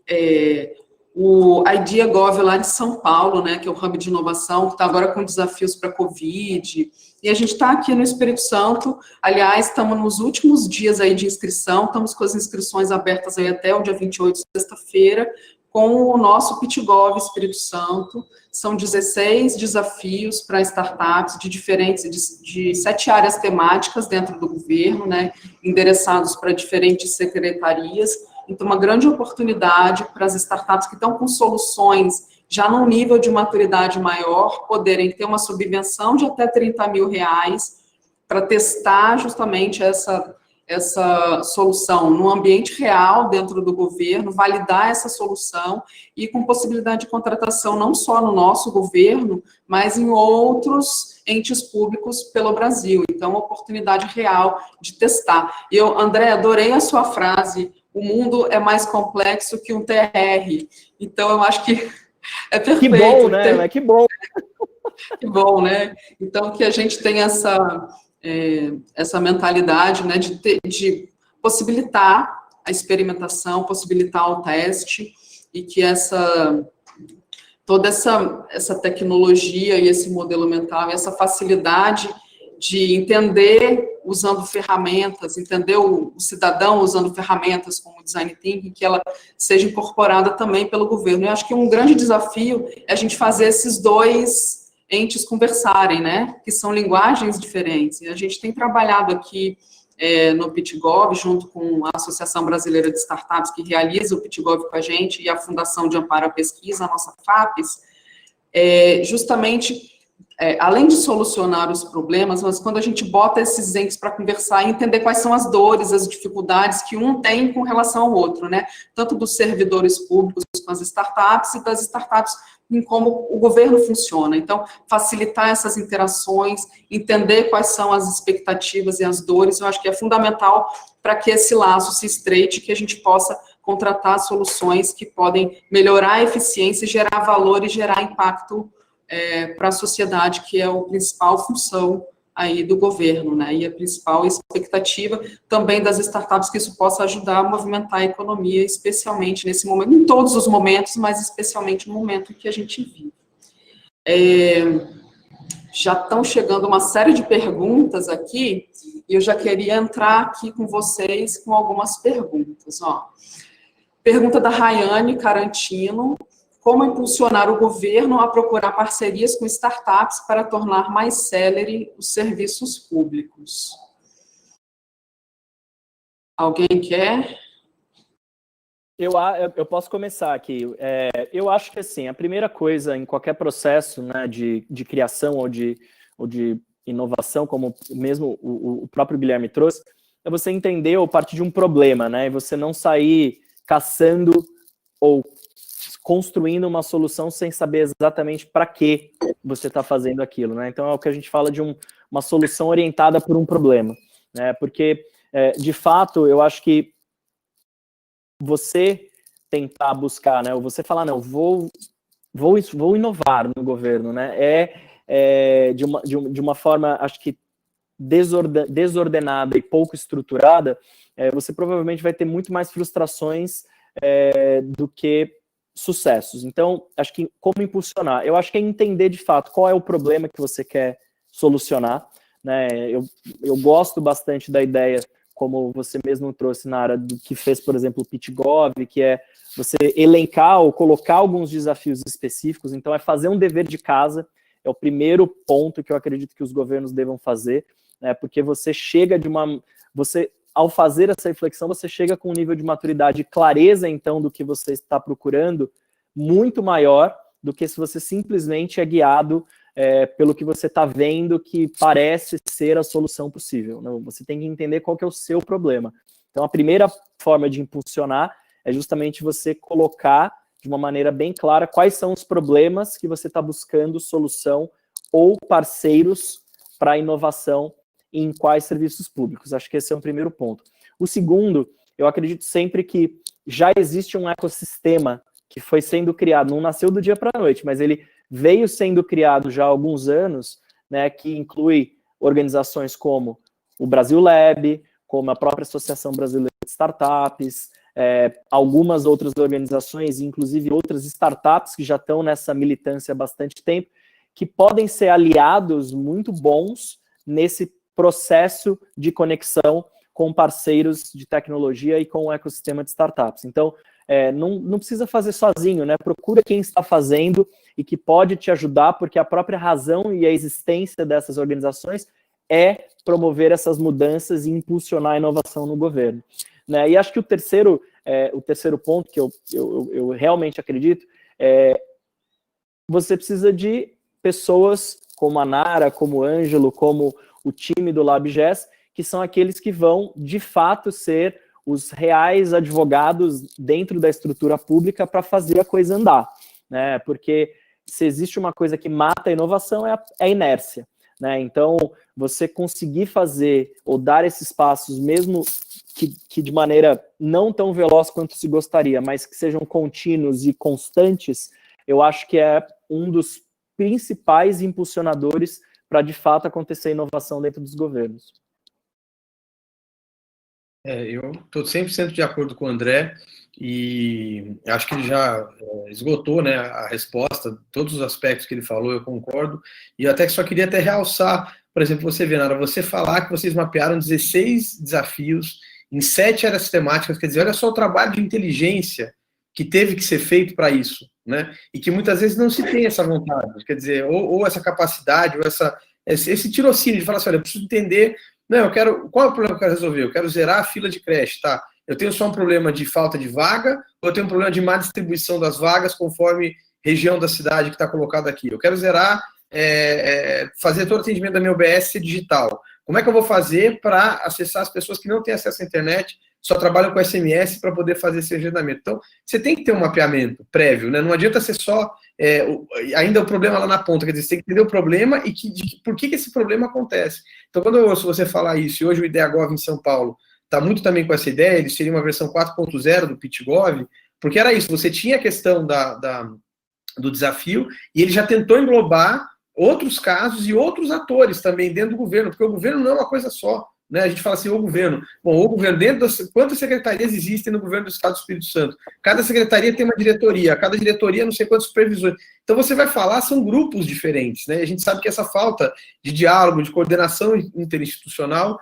o IdeaGov lá de São Paulo, né, que é o hub de inovação, que está agora com desafios para a Covid, e a gente está aqui no Espírito Santo, aliás, estamos nos últimos dias aí de inscrição, estamos com as inscrições abertas aí até o dia 28, sexta-feira, com o nosso Pitgov Espírito Santo. São 16 desafios para startups de 7 áreas temáticas dentro do governo, né, endereçados para diferentes secretarias. Então, uma grande oportunidade para as startups que estão com soluções já num nível de maturidade maior, poderem ter uma subvenção de até R$30 mil para testar justamente essa solução no ambiente real dentro do governo, validar essa solução e com possibilidade de contratação não só no nosso governo, mas em outros entes públicos pelo Brasil. Então, uma oportunidade real de testar. E eu, André, adorei a sua frase, o mundo é mais complexo que um TR. Então, eu acho que é perfeito. Que bom, né? Que bom. Que bom, né? Então, que a gente tem essa mentalidade, né, de possibilitar a experimentação, possibilitar o teste, e que toda essa tecnologia e esse modelo mental, e essa facilidade de entender usando ferramentas, entender o cidadão usando ferramentas como o Design Thinking, que ela seja incorporada também pelo governo. Eu acho que um grande desafio é a gente fazer esses dois entes conversarem, né, que são linguagens diferentes. E a gente tem trabalhado aqui no Pitgov, junto com a Associação Brasileira de Startups, que realiza o Pitgov com a gente, e a Fundação de Amparo à Pesquisa, a nossa FAPES, justamente, além de solucionar os problemas, mas quando a gente bota esses entes para conversar e entender quais são as dores, as dificuldades que um tem com relação ao outro, né, tanto dos servidores públicos com as startups e das startups em como o governo funciona. Então, facilitar essas interações, entender quais são as expectativas e as dores, eu acho que é fundamental para que esse laço se estreite, que a gente possa contratar soluções que podem melhorar a eficiência, gerar valor e gerar impacto para a sociedade, que é a principal função aí do governo, né, e a principal expectativa também das startups, que isso possa ajudar a movimentar a economia, especialmente nesse momento, em todos os momentos, mas especialmente no momento em que a gente vive. Já estão chegando uma série de perguntas aqui, e eu já queria entrar aqui com vocês com algumas perguntas, ó. Pergunta da Rayane Carantino: como impulsionar o governo a procurar parcerias com startups para tornar mais célere os serviços públicos. Alguém quer? Eu posso começar aqui. Eu acho que, assim, a primeira coisa em qualquer processo, né, de criação ou de inovação, como mesmo o próprio Guilherme trouxe, é você entender ou partir de um problema, né, e você não sair caçando ou construindo uma solução sem saber exatamente para que você está fazendo aquilo, né? Então é o que a gente fala de uma solução orientada por um problema, né? Porque, de fato, eu acho que você tentar buscar, né? Ou você falar, não, vou inovar no governo, né? De uma forma, acho que desordenada e pouco estruturada, você provavelmente vai ter muito mais frustrações do que sucessos. Então, acho que como impulsionar? Eu acho que é entender de fato qual é o problema que você quer solucionar, né? Eu gosto bastante da ideia, como você mesmo trouxe, Nara, do que fez, por exemplo, o PitGov, que é você elencar ou colocar alguns desafios específicos. Então, é fazer um dever de casa, é o primeiro ponto que eu acredito que os governos devam fazer, né? Porque você chega ao fazer essa reflexão, você chega com um nível de maturidade e clareza, então, do que você está procurando, muito maior do que se você simplesmente é guiado pelo que você está vendo que parece ser a solução possível. Não, você tem que entender qual que é o seu problema. Então, a primeira forma de impulsionar é justamente você colocar de uma maneira bem clara quais são os problemas que você está buscando solução ou parceiros para a inovação em quais serviços públicos. Acho que esse é um primeiro ponto. O segundo, eu acredito sempre que já existe um ecossistema que foi sendo criado, não nasceu do dia para a noite, mas ele veio sendo criado já há alguns anos, né, que inclui organizações como o Brasil Lab, como a própria Associação Brasileira de Startups, algumas outras organizações, inclusive outras startups que já estão nessa militância há bastante tempo, que podem ser aliados muito bons nesse processo de conexão com parceiros de tecnologia e com o ecossistema de startups. Então, não precisa fazer sozinho, né? Procura quem está fazendo e que pode te ajudar, porque a própria razão e a existência dessas organizações é promover essas mudanças e impulsionar a inovação no governo, né? E acho que o terceiro ponto que eu realmente acredito você precisa de pessoas como a Nara, como o Ângelo, como o time do LabGES, que são aqueles que vão, de fato, ser os reais advogados dentro da estrutura pública para fazer a coisa andar, né? Porque se existe uma coisa que mata a inovação é a inércia, né? Então, você conseguir fazer ou dar esses passos, mesmo que de maneira não tão veloz quanto se gostaria, mas que sejam contínuos e constantes, eu acho que é um dos principais impulsionadores para, de fato, acontecer inovação dentro dos governos. Eu estou 100% de acordo com o André e acho que ele já esgotou, né, a resposta, todos os aspectos que ele falou, eu concordo, e até que só queria até realçar, por exemplo, você vê, Nara, você falar que vocês mapearam 16 desafios em 7 áreas temáticas, quer dizer, olha só o trabalho de inteligência que teve que ser feito para isso, né? E que muitas vezes não se tem essa vontade, quer dizer, ou essa capacidade, ou esse tirocínio de falar assim, olha, eu preciso entender, não, qual é o problema que eu quero resolver? Eu quero zerar a fila de creche, tá? Eu tenho só um problema de falta de vaga, ou eu tenho um problema de má distribuição das vagas conforme região da cidade que está colocado aqui? Eu quero zerar, fazer todo o atendimento da minha UBS digital. Como é que eu vou fazer para acessar as pessoas que não têm acesso à internet, só trabalham com SMS para poder fazer esse agendamento? Então, você tem que ter um mapeamento prévio, né? Não adianta ser só ainda o problema lá na ponta, quer dizer, você tem que entender o problema e por que esse problema acontece. Então, quando eu ouço você falar isso, e hoje o IdeaGov em São Paulo está muito também com essa ideia, ele seria uma versão 4.0 do PitGov, porque era isso, você tinha a questão do desafio, e ele já tentou englobar outros casos e outros atores também dentro do governo, porque o governo não é uma coisa só, né? A gente fala assim, o governo. Bom, o governo, quantas secretarias existem no governo do Estado do Espírito Santo? Cada secretaria tem uma diretoria, cada diretoria não sei quantos supervisores. Então você vai falar, são grupos diferentes, né? A gente sabe que essa falta de diálogo, de coordenação interinstitucional,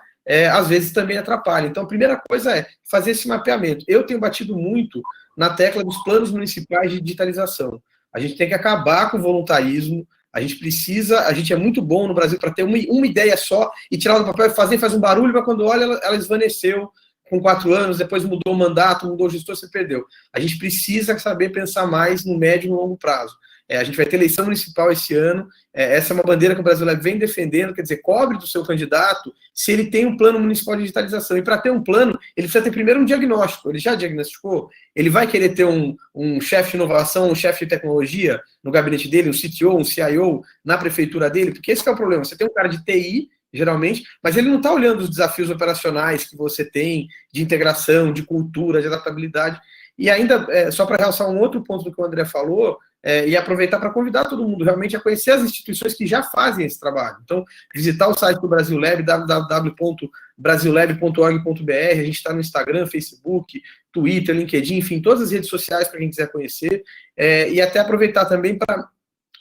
às vezes também atrapalha. Então a primeira coisa é fazer esse mapeamento. Eu tenho batido muito na tecla dos planos municipais de digitalização. A gente tem que acabar com o voluntarismo. A gente é muito bom no Brasil para ter uma ideia só e tirar do papel e faz um barulho, mas quando olha, ela esvaneceu com 4 anos, depois mudou o mandato, mudou o gestor, você perdeu. A gente precisa saber pensar mais no médio e no longo prazo. A gente vai ter eleição municipal esse ano, essa é uma bandeira que o Brasil Lab vem defendendo, quer dizer, cobre do seu candidato se ele tem um plano municipal de digitalização. E para ter um plano, ele precisa ter primeiro um diagnóstico. Ele já diagnosticou? Ele vai querer ter um chefe de inovação, um chefe de tecnologia no gabinete dele, um CTO, um CIO na prefeitura dele? Porque esse que é o problema. Você tem um cara de TI, geralmente, mas ele não está olhando os desafios operacionais que você tem, de integração, de cultura, de adaptabilidade. E ainda, só para realçar um outro ponto do que o André falou, e aproveitar para convidar todo mundo realmente a conhecer as instituições que já fazem esse trabalho. Então, visitar o site do Brasil Lab, www.brasillab.org.br, a gente está no Instagram, Facebook, Twitter, LinkedIn, enfim, todas as redes sociais para quem quiser conhecer, e até aproveitar também para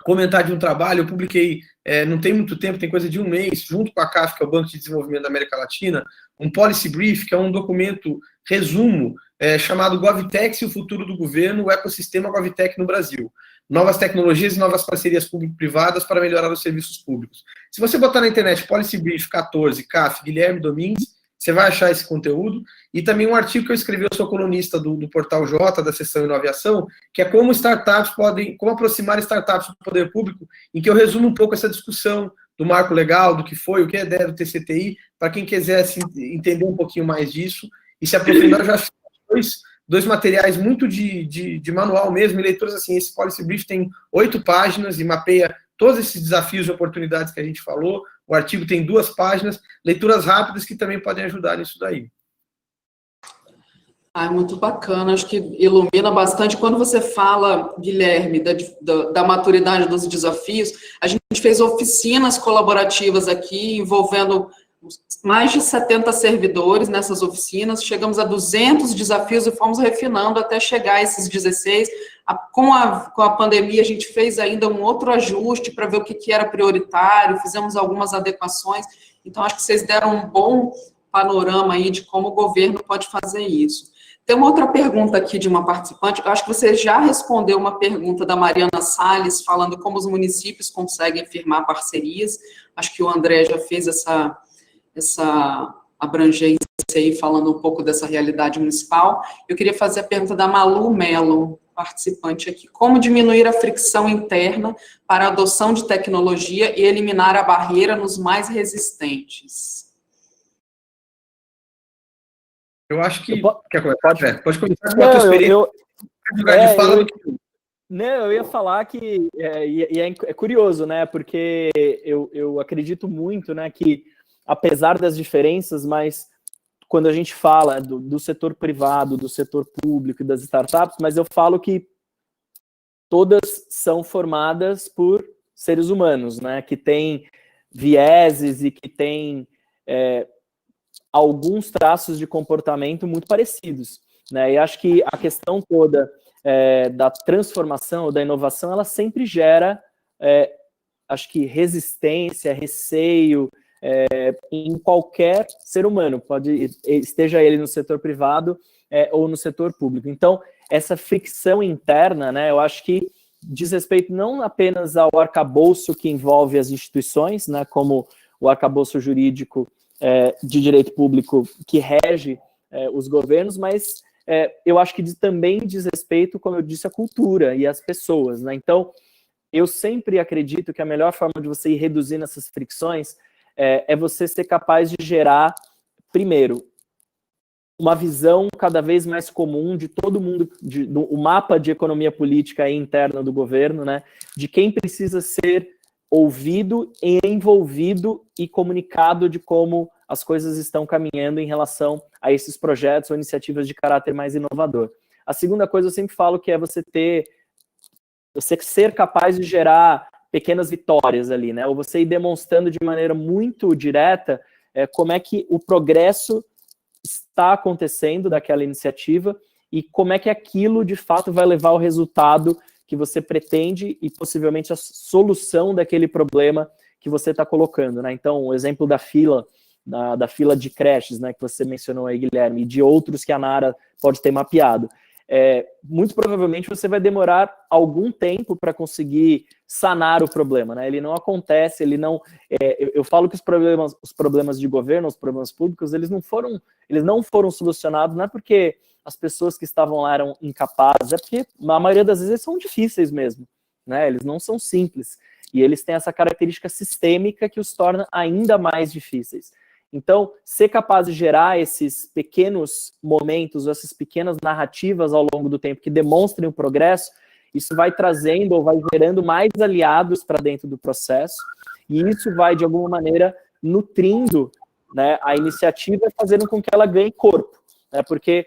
comentar de um trabalho. Eu publiquei, não tem muito tempo, tem coisa de um mês, junto com a CAF, que é o Banco de Desenvolvimento da América Latina, um Policy Brief, que é um documento resumo, chamado GovTech e o futuro do governo, o ecossistema GovTech no Brasil. Novas tecnologias e novas parcerias público-privadas para melhorar os serviços públicos. Se você botar na internet Policy Brief 14, CAF, Guilherme Domingues, você vai achar esse conteúdo, e também um artigo que eu escrevi, eu sou colunista do Portal J, da seção Inovação, que é como aproximar startups do poder público, em que eu resumo um pouco essa discussão do marco legal, do que foi, o que é a ideia do TCTI, para quem quiser entender um pouquinho mais disso, e se aprofundar. Eu já fiz dois materiais muito de manual mesmo, e leituras assim. Esse Policy Brief tem 8 páginas e mapeia todos esses desafios e oportunidades que a gente falou. O artigo tem 2 páginas, leituras rápidas que também podem ajudar nisso daí. Muito bacana, acho que ilumina bastante. Quando você fala, Guilherme, da maturidade dos desafios, a gente fez oficinas colaborativas aqui, envolvendo mais de 70 servidores nessas oficinas, chegamos a 200 desafios e fomos refinando até chegar a esses 16. Com a pandemia, a gente fez ainda um outro ajuste para ver o que era prioritário, fizemos algumas adequações. Então, acho que vocês deram um bom panorama aí de como o governo pode fazer isso. Tem uma outra pergunta aqui de uma participante. Eu acho que você já respondeu uma pergunta da Mariana Salles, falando como os municípios conseguem firmar parcerias. Acho que o André já fez essa abrangência aí, falando um pouco dessa realidade municipal. Eu queria fazer a pergunta da Malu Melo, participante aqui. Como diminuir a fricção interna para a adoção de tecnologia e eliminar a barreira nos mais resistentes? Eu acho que... Quer começar? Pode começar com a tua experiência. Eu ia falar que... é curioso, né? Porque eu acredito muito, né, que apesar das diferenças, mas quando a gente fala do setor privado, do setor público e das startups, mas eu falo que todas são formadas por seres humanos, né, que têm vieses e que têm alguns traços de comportamento muito parecidos, né, e acho que a questão toda da transformação, da inovação, ela sempre gera, acho que resistência, receio, em qualquer ser humano, esteja ele no setor privado ou no setor público. Então, essa fricção interna, né, eu acho que diz respeito não apenas ao arcabouço que envolve as instituições, né, como o arcabouço jurídico de direito público que rege os governos, mas eu acho que também diz respeito, como eu disse, à cultura e às pessoas, né? Então, eu sempre acredito que a melhor forma de você ir reduzindo essas fricções é você ser capaz de gerar, primeiro, uma visão cada vez mais comum de todo mundo, o mapa de economia política interna do governo, né, de quem precisa ser ouvido, envolvido e comunicado de como as coisas estão caminhando em relação a esses projetos ou iniciativas de caráter mais inovador. A segunda coisa, eu sempre falo que é você ser capaz de gerar pequenas vitórias ali, né? Ou você ir demonstrando de maneira muito direta como é que o progresso está acontecendo daquela iniciativa e como é que aquilo, de fato, vai levar ao resultado que você pretende e, possivelmente, a solução daquele problema que você está colocando, né? Então, o exemplo da fila de creches, né, que você mencionou aí, Guilherme, e de outros que a Nara pode ter mapeado. muito provavelmente você vai demorar algum tempo para conseguir sanar o problema, né? Ele não acontece, ele não... eu falo que os problemas de governo, os problemas públicos, eles não foram solucionados, não é porque as pessoas que estavam lá eram incapazes, é porque, na maioria das vezes, eles são difíceis mesmo, né? Eles não são simples. E eles têm essa característica sistêmica que os torna ainda mais difíceis. Então, ser capaz de gerar esses pequenos momentos, essas pequenas narrativas ao longo do tempo que demonstrem o progresso, isso vai trazendo ou vai gerando mais aliados para dentro do processo, e isso vai, de alguma maneira, nutrindo, né, a iniciativa e fazendo com que ela ganhe corpo, né, porque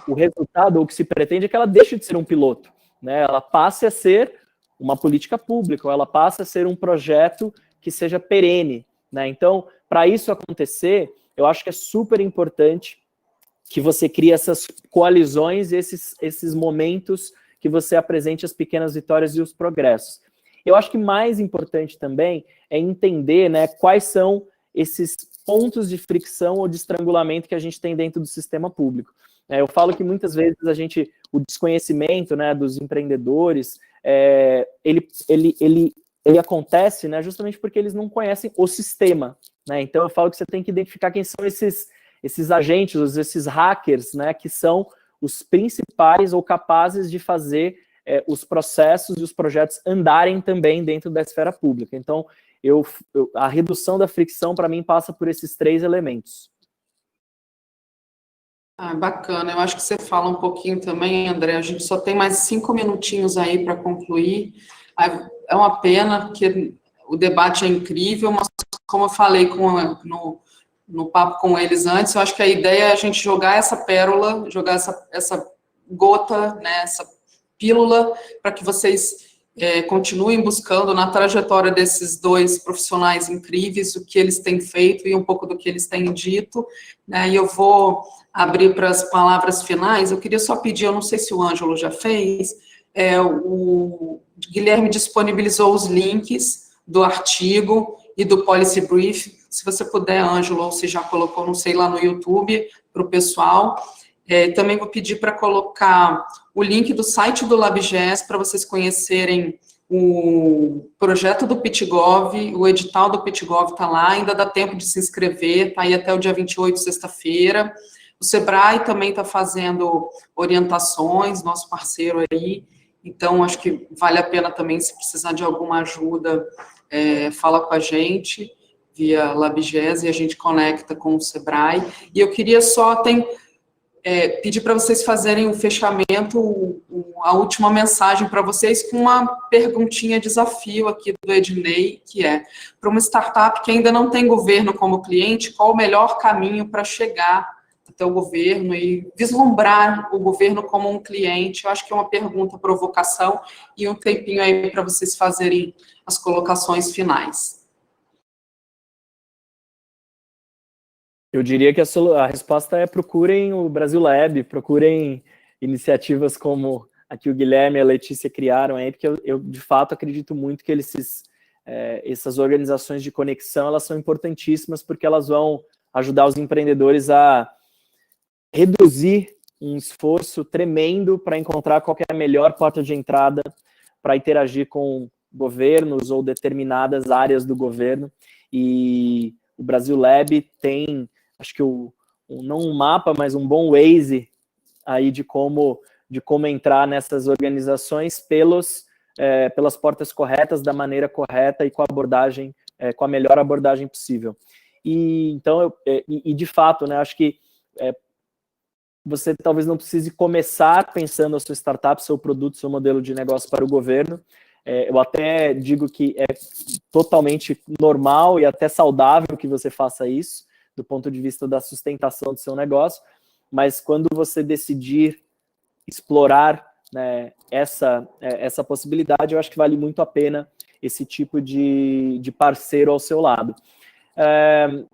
o resultado, ou o que se pretende, é que ela deixe de ser um piloto, né, ela passe a ser uma política pública, ou ela passe a ser um projeto que seja perene, né? Então, para isso acontecer, eu acho que é super importante que você crie essas coalizões, esses momentos que você apresente as pequenas vitórias e os progressos. Eu acho que mais importante também é entender, né, quais são esses pontos de fricção ou de estrangulamento que a gente tem dentro do sistema público. Eu falo que muitas vezes o desconhecimento, né, dos empreendedores, ele acontece, né, justamente porque eles não conhecem o sistema, né? Então eu falo que você tem que identificar quem são esses agentes, esses hackers, né, que são os principais ou capazes de fazer os processos e os projetos andarem também dentro da esfera pública. Então, a redução da fricção, para mim, passa por esses 3 elementos. Bacana, eu acho que você fala um pouquinho também, André, a gente só tem mais 5 minutinhos aí para concluir. É uma pena, porque o debate é incrível, mas como eu falei no papo com eles antes, eu acho que a ideia é a gente jogar essa pérola, jogar essa gota, né, essa pílula, para que vocês continuem buscando na trajetória desses 2 profissionais incríveis, o que eles têm feito e um pouco do que eles têm dito, né, e eu vou abrir para as palavras finais. Eu queria só pedir, eu não sei se o Ângelo já fez, o Guilherme disponibilizou os links do artigo e do Policy Brief. Se você puder, Ângelo, ou se já colocou, não sei, lá no YouTube, para o pessoal. Também vou pedir para colocar o link do site do LabGES, para vocês conhecerem o projeto do PitGov, o edital do PitGov está lá, ainda dá tempo de se inscrever, está aí até o dia 28, sexta-feira. O Sebrae também está fazendo orientações, nosso parceiro aí, então acho que vale a pena também, se precisar de alguma ajuda, fala com a gente via LabGES e a gente conecta com o Sebrae. E eu queria só pedir para vocês fazerem o fechamento, a última mensagem para vocês, com uma perguntinha desafio aqui do Ednei, que para uma startup que ainda não tem governo como cliente, qual o melhor caminho para chegar até o governo e vislumbrar o governo como um cliente? Eu acho que é uma pergunta, provocação, e um tempinho aí para vocês fazerem as colocações finais. Eu diria que a resposta é: procurem o Brasil Lab, procurem iniciativas como a que o Guilherme e a Letícia criaram aí, porque eu de fato acredito muito que essas organizações de conexão, elas são importantíssimas, porque elas vão ajudar os empreendedores a reduzir um esforço tremendo para encontrar qual que é a melhor porta de entrada para interagir com governos ou determinadas áreas do governo. E o Brasil Lab tem, acho que não um mapa, mas um bom Waze aí de como entrar nessas organizações pelas portas corretas, da maneira correta e com a melhor abordagem possível. E então, de fato, né, acho que você talvez não precise começar pensando a sua startup, seu produto, seu modelo de negócio para o governo. Eu até digo que é totalmente normal e até saudável que você faça isso, do ponto de vista da sustentação do seu negócio, mas quando você decidir explorar, né, essa possibilidade, eu acho que vale muito a pena esse tipo de parceiro ao seu lado.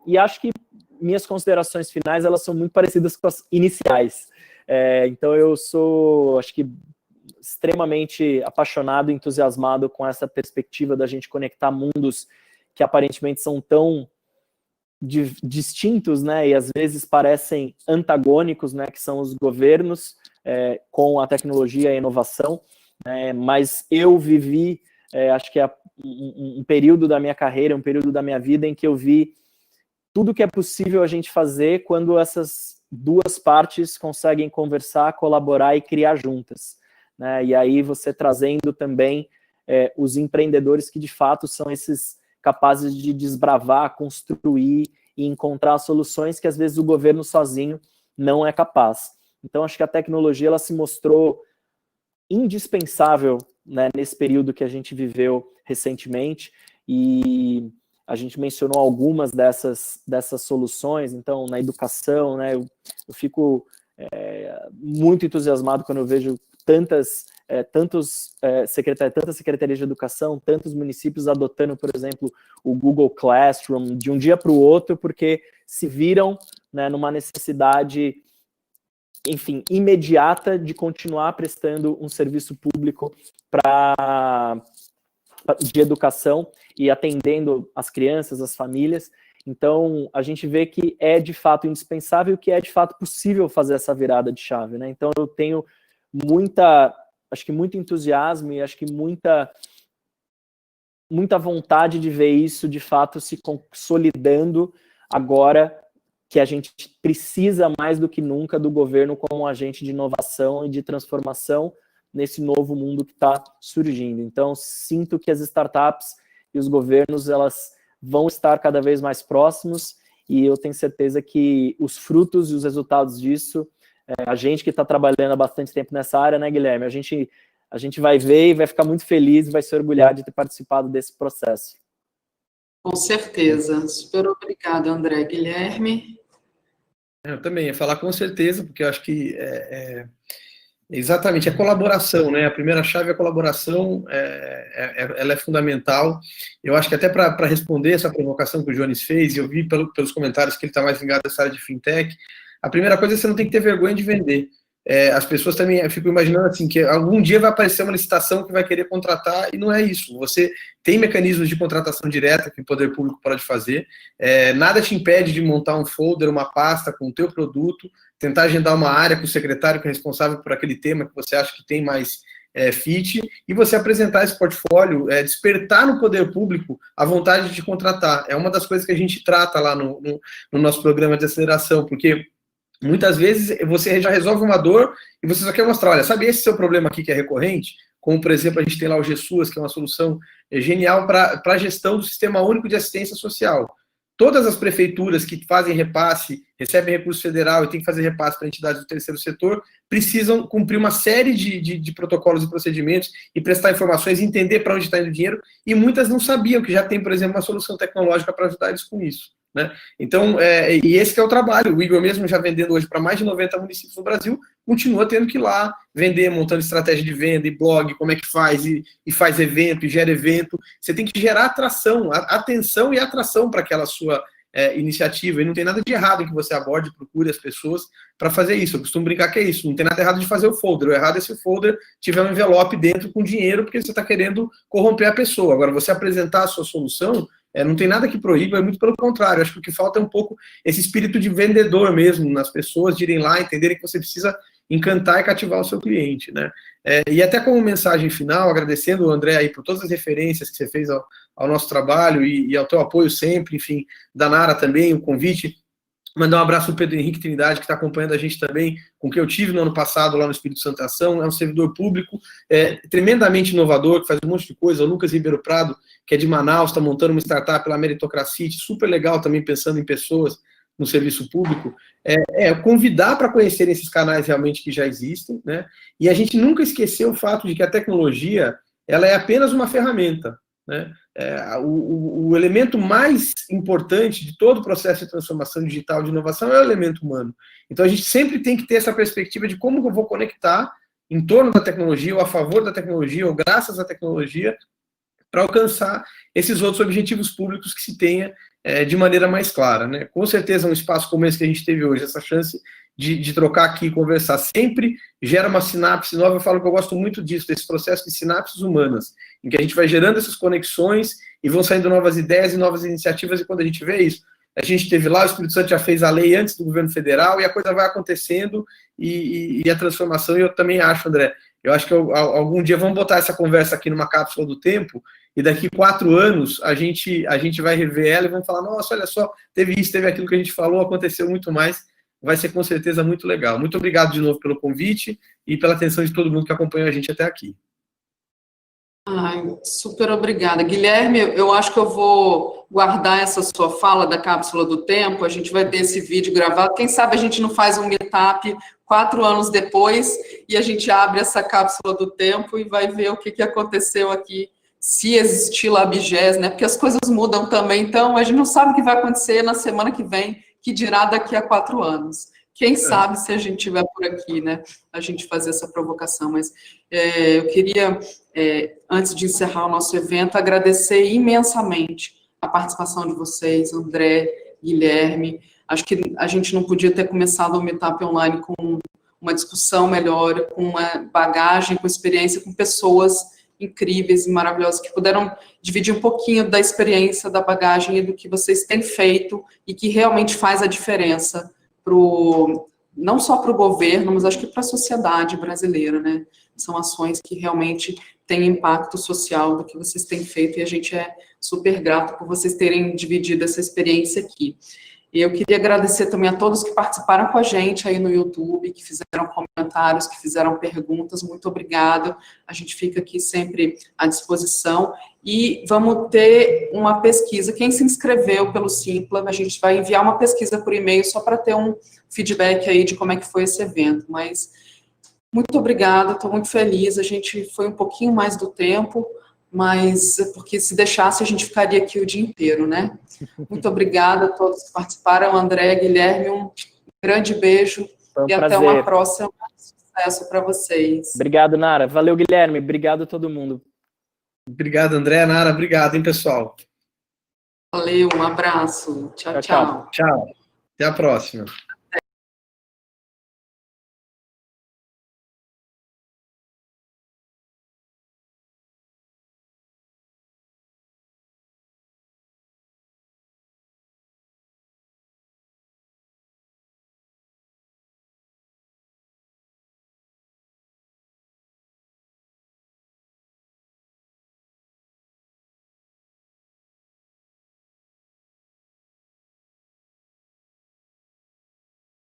E acho que minhas considerações finais, elas são muito parecidas com as iniciais. Então eu sou, acho que, extremamente apaixonado e entusiasmado com essa perspectiva da gente conectar mundos que aparentemente são tão distintos, né, e às vezes parecem antagônicos, né, que são os governos com a tecnologia e a inovação, mas eu vivi, acho que um período da minha carreira, um período da minha vida em que eu vi tudo que é possível a gente fazer quando essas duas partes conseguem conversar, colaborar e criar juntas, né, e aí você trazendo também os empreendedores que de fato são esses capazes de desbravar, construir e encontrar soluções que às vezes o governo sozinho não é capaz. Então acho que a tecnologia ela se mostrou indispensável, né, nesse período que a gente viveu recentemente, e a gente mencionou algumas dessas soluções. Então na educação, né, eu fico muito entusiasmado quando eu vejo tantas secretarias de educação, tantos municípios adotando, por exemplo, o Google Classroom de um dia para o outro, porque se viram, né, numa necessidade, enfim, imediata de continuar prestando um serviço público de educação e atendendo as crianças, as famílias. Então, a gente vê que é de fato indispensável, que é de fato possível fazer essa virada de chave, né? Então, eu tenho muito entusiasmo e acho que muita vontade de ver isso de fato se consolidando agora que a gente precisa mais do que nunca do governo como um agente de inovação e de transformação nesse novo mundo que está surgindo. Então, sinto que as startups e os governos, elas vão estar cada vez mais próximos, e eu tenho certeza que os frutos e os resultados disso, a gente que está trabalhando há bastante tempo nessa área, né, Guilherme? A gente vai ver e vai ficar muito feliz e vai se orgulhar de ter participado desse processo. Com certeza. Super obrigada, André. Guilherme? Eu também ia falar com certeza, porque eu acho que exatamente, a colaboração, né? A primeira chave é a colaboração, ela é fundamental. Eu acho que até para responder essa provocação que o Jones fez, e eu vi pelos comentários que ele está mais ligado nessa área de fintech, a primeira coisa é você não tem que ter vergonha de vender. As pessoas também, eu fico imaginando assim, que algum dia vai aparecer uma licitação que vai querer contratar, e não é isso. Você tem mecanismos de contratação direta que o poder público pode fazer, nada te impede de montar um folder, uma pasta com o teu produto, tentar agendar uma área com o secretário que é responsável por aquele tema que você acha que tem mais fit, e você apresentar esse portfólio, despertar no poder público a vontade de contratar. É uma das coisas que a gente trata lá no nosso programa de aceleração, porque muitas vezes você já resolve uma dor e você só quer mostrar, olha, sabe esse seu problema aqui que é recorrente? Como, por exemplo, a gente tem lá o GESUAS, que é uma solução genial para a gestão do Sistema Único de Assistência Social. Todas as prefeituras que fazem repasse, recebem recurso federal e têm que fazer repasse para entidades do terceiro setor, precisam cumprir uma série de protocolos e procedimentos e prestar informações, entender para onde está indo o dinheiro, e muitas não sabiam que já tem, por exemplo, uma solução tecnológica para ajudar eles com isso, né? Então, e esse que é o trabalho. O Igor mesmo já vendendo hoje para mais de 90 municípios no Brasil, continua tendo que ir lá vender, montando estratégia de venda e blog, como é que faz, e faz evento, e gera evento. Você tem que gerar atração, atenção e atração para aquela sua iniciativa, e não tem nada de errado em que você aborde, procure as pessoas para fazer isso. Eu costumo brincar que é isso, não tem nada errado de fazer o folder, o errado é se o folder tiver um envelope dentro com dinheiro, porque você está querendo corromper a pessoa. Agora, você apresentar a sua solução, não tem nada que proíba, é muito pelo contrário. Acho que o que falta é um pouco esse espírito de vendedor mesmo, nas pessoas de irem lá, entenderem que você precisa encantar e cativar o seu cliente, né? E até como mensagem final, agradecendo o André aí por todas as referências que você fez ao nosso trabalho e ao teu apoio sempre, enfim, da Nara também, o convite. Mandar um abraço para o Pedro Henrique Trindade, que está acompanhando a gente também, com quem eu tive no ano passado lá no Espírito Santo Ação. É um servidor público tremendamente inovador, que faz um monte de coisa. O Lucas Ribeiro Prado, que é de Manaus, está montando uma startup pela Meritocracia, super legal também, pensando em pessoas no serviço público. Convidar para conhecerem esses canais realmente que já existem, né? E a gente nunca esquecer o fato de que a tecnologia, ela é apenas uma ferramenta, né? O elemento mais importante de todo o processo de transformação digital, de inovação, é o elemento humano. Então a gente sempre tem que ter essa perspectiva de como eu vou conectar em torno da tecnologia, ou a favor da tecnologia, ou graças à tecnologia, para alcançar esses outros objetivos públicos que se tenha de maneira mais clara, né? Com certeza um espaço como esse que a gente teve hoje, essa chance de trocar aqui e conversar, sempre gera uma sinapse nova. Eu falo que eu gosto muito disso, desse processo de sinapses humanas, em que a gente vai gerando essas conexões e vão saindo novas ideias e novas iniciativas, e quando a gente vê isso, a gente teve lá, o Espírito Santo já fez a lei antes do governo federal, e a coisa vai acontecendo, e a transformação, eu também acho, André, eu acho que algum dia vamos botar essa conversa aqui numa cápsula do tempo, e daqui 4 anos a gente vai rever ela e vamos falar, nossa, olha só, teve isso, teve aquilo que a gente falou, aconteceu muito mais, vai ser com certeza muito legal. Muito obrigado de novo pelo convite e pela atenção de todo mundo que acompanhou a gente até aqui. Ai, super obrigada. Guilherme, eu acho que eu vou guardar essa sua fala da cápsula do tempo, a gente vai ter esse vídeo gravado, quem sabe a gente não faz um meetup 4 anos depois e a gente abre essa cápsula do tempo e vai ver o que aconteceu aqui, se existir LabGES, né, porque as coisas mudam também, então a gente não sabe o que vai acontecer na semana que vem, que dirá daqui a 4 anos. Quem sabe se a gente estiver por aqui, né, a gente fazer essa provocação, mas eu queria, antes de encerrar o nosso evento, agradecer imensamente a participação de vocês, André, Guilherme. Acho que a gente não podia ter começado o Meetup Online com uma discussão melhor, com uma bagagem, com experiência, com pessoas incríveis e maravilhosas que puderam dividir um pouquinho da experiência, da bagagem e do que vocês têm feito e que realmente faz a diferença não só para o governo, mas acho que para a sociedade brasileira, né? São ações que realmente têm impacto social do que vocês têm feito e a gente é super grato por vocês terem dividido essa experiência aqui. E eu queria agradecer também a todos que participaram com a gente aí no YouTube, que fizeram comentários, que fizeram perguntas, muito obrigado. A gente fica aqui sempre à disposição. E vamos ter uma pesquisa. Quem se inscreveu pelo Simpla, a gente vai enviar uma pesquisa por e-mail só para ter um feedback aí de como é que foi esse evento. Mas muito obrigada, estou muito feliz. A gente foi um pouquinho mais do tempo, mas porque se deixasse a gente ficaria aqui o dia inteiro, né? Muito obrigada a todos que participaram, André, Guilherme, um grande beijo e até uma próxima. Sucesso para vocês. Obrigado, Nara. Valeu, Guilherme. Obrigado a todo mundo. Obrigado, André, Nara. Obrigado, hein, pessoal. Valeu, um abraço. Tchau, tchau. Tchau. Até a próxima.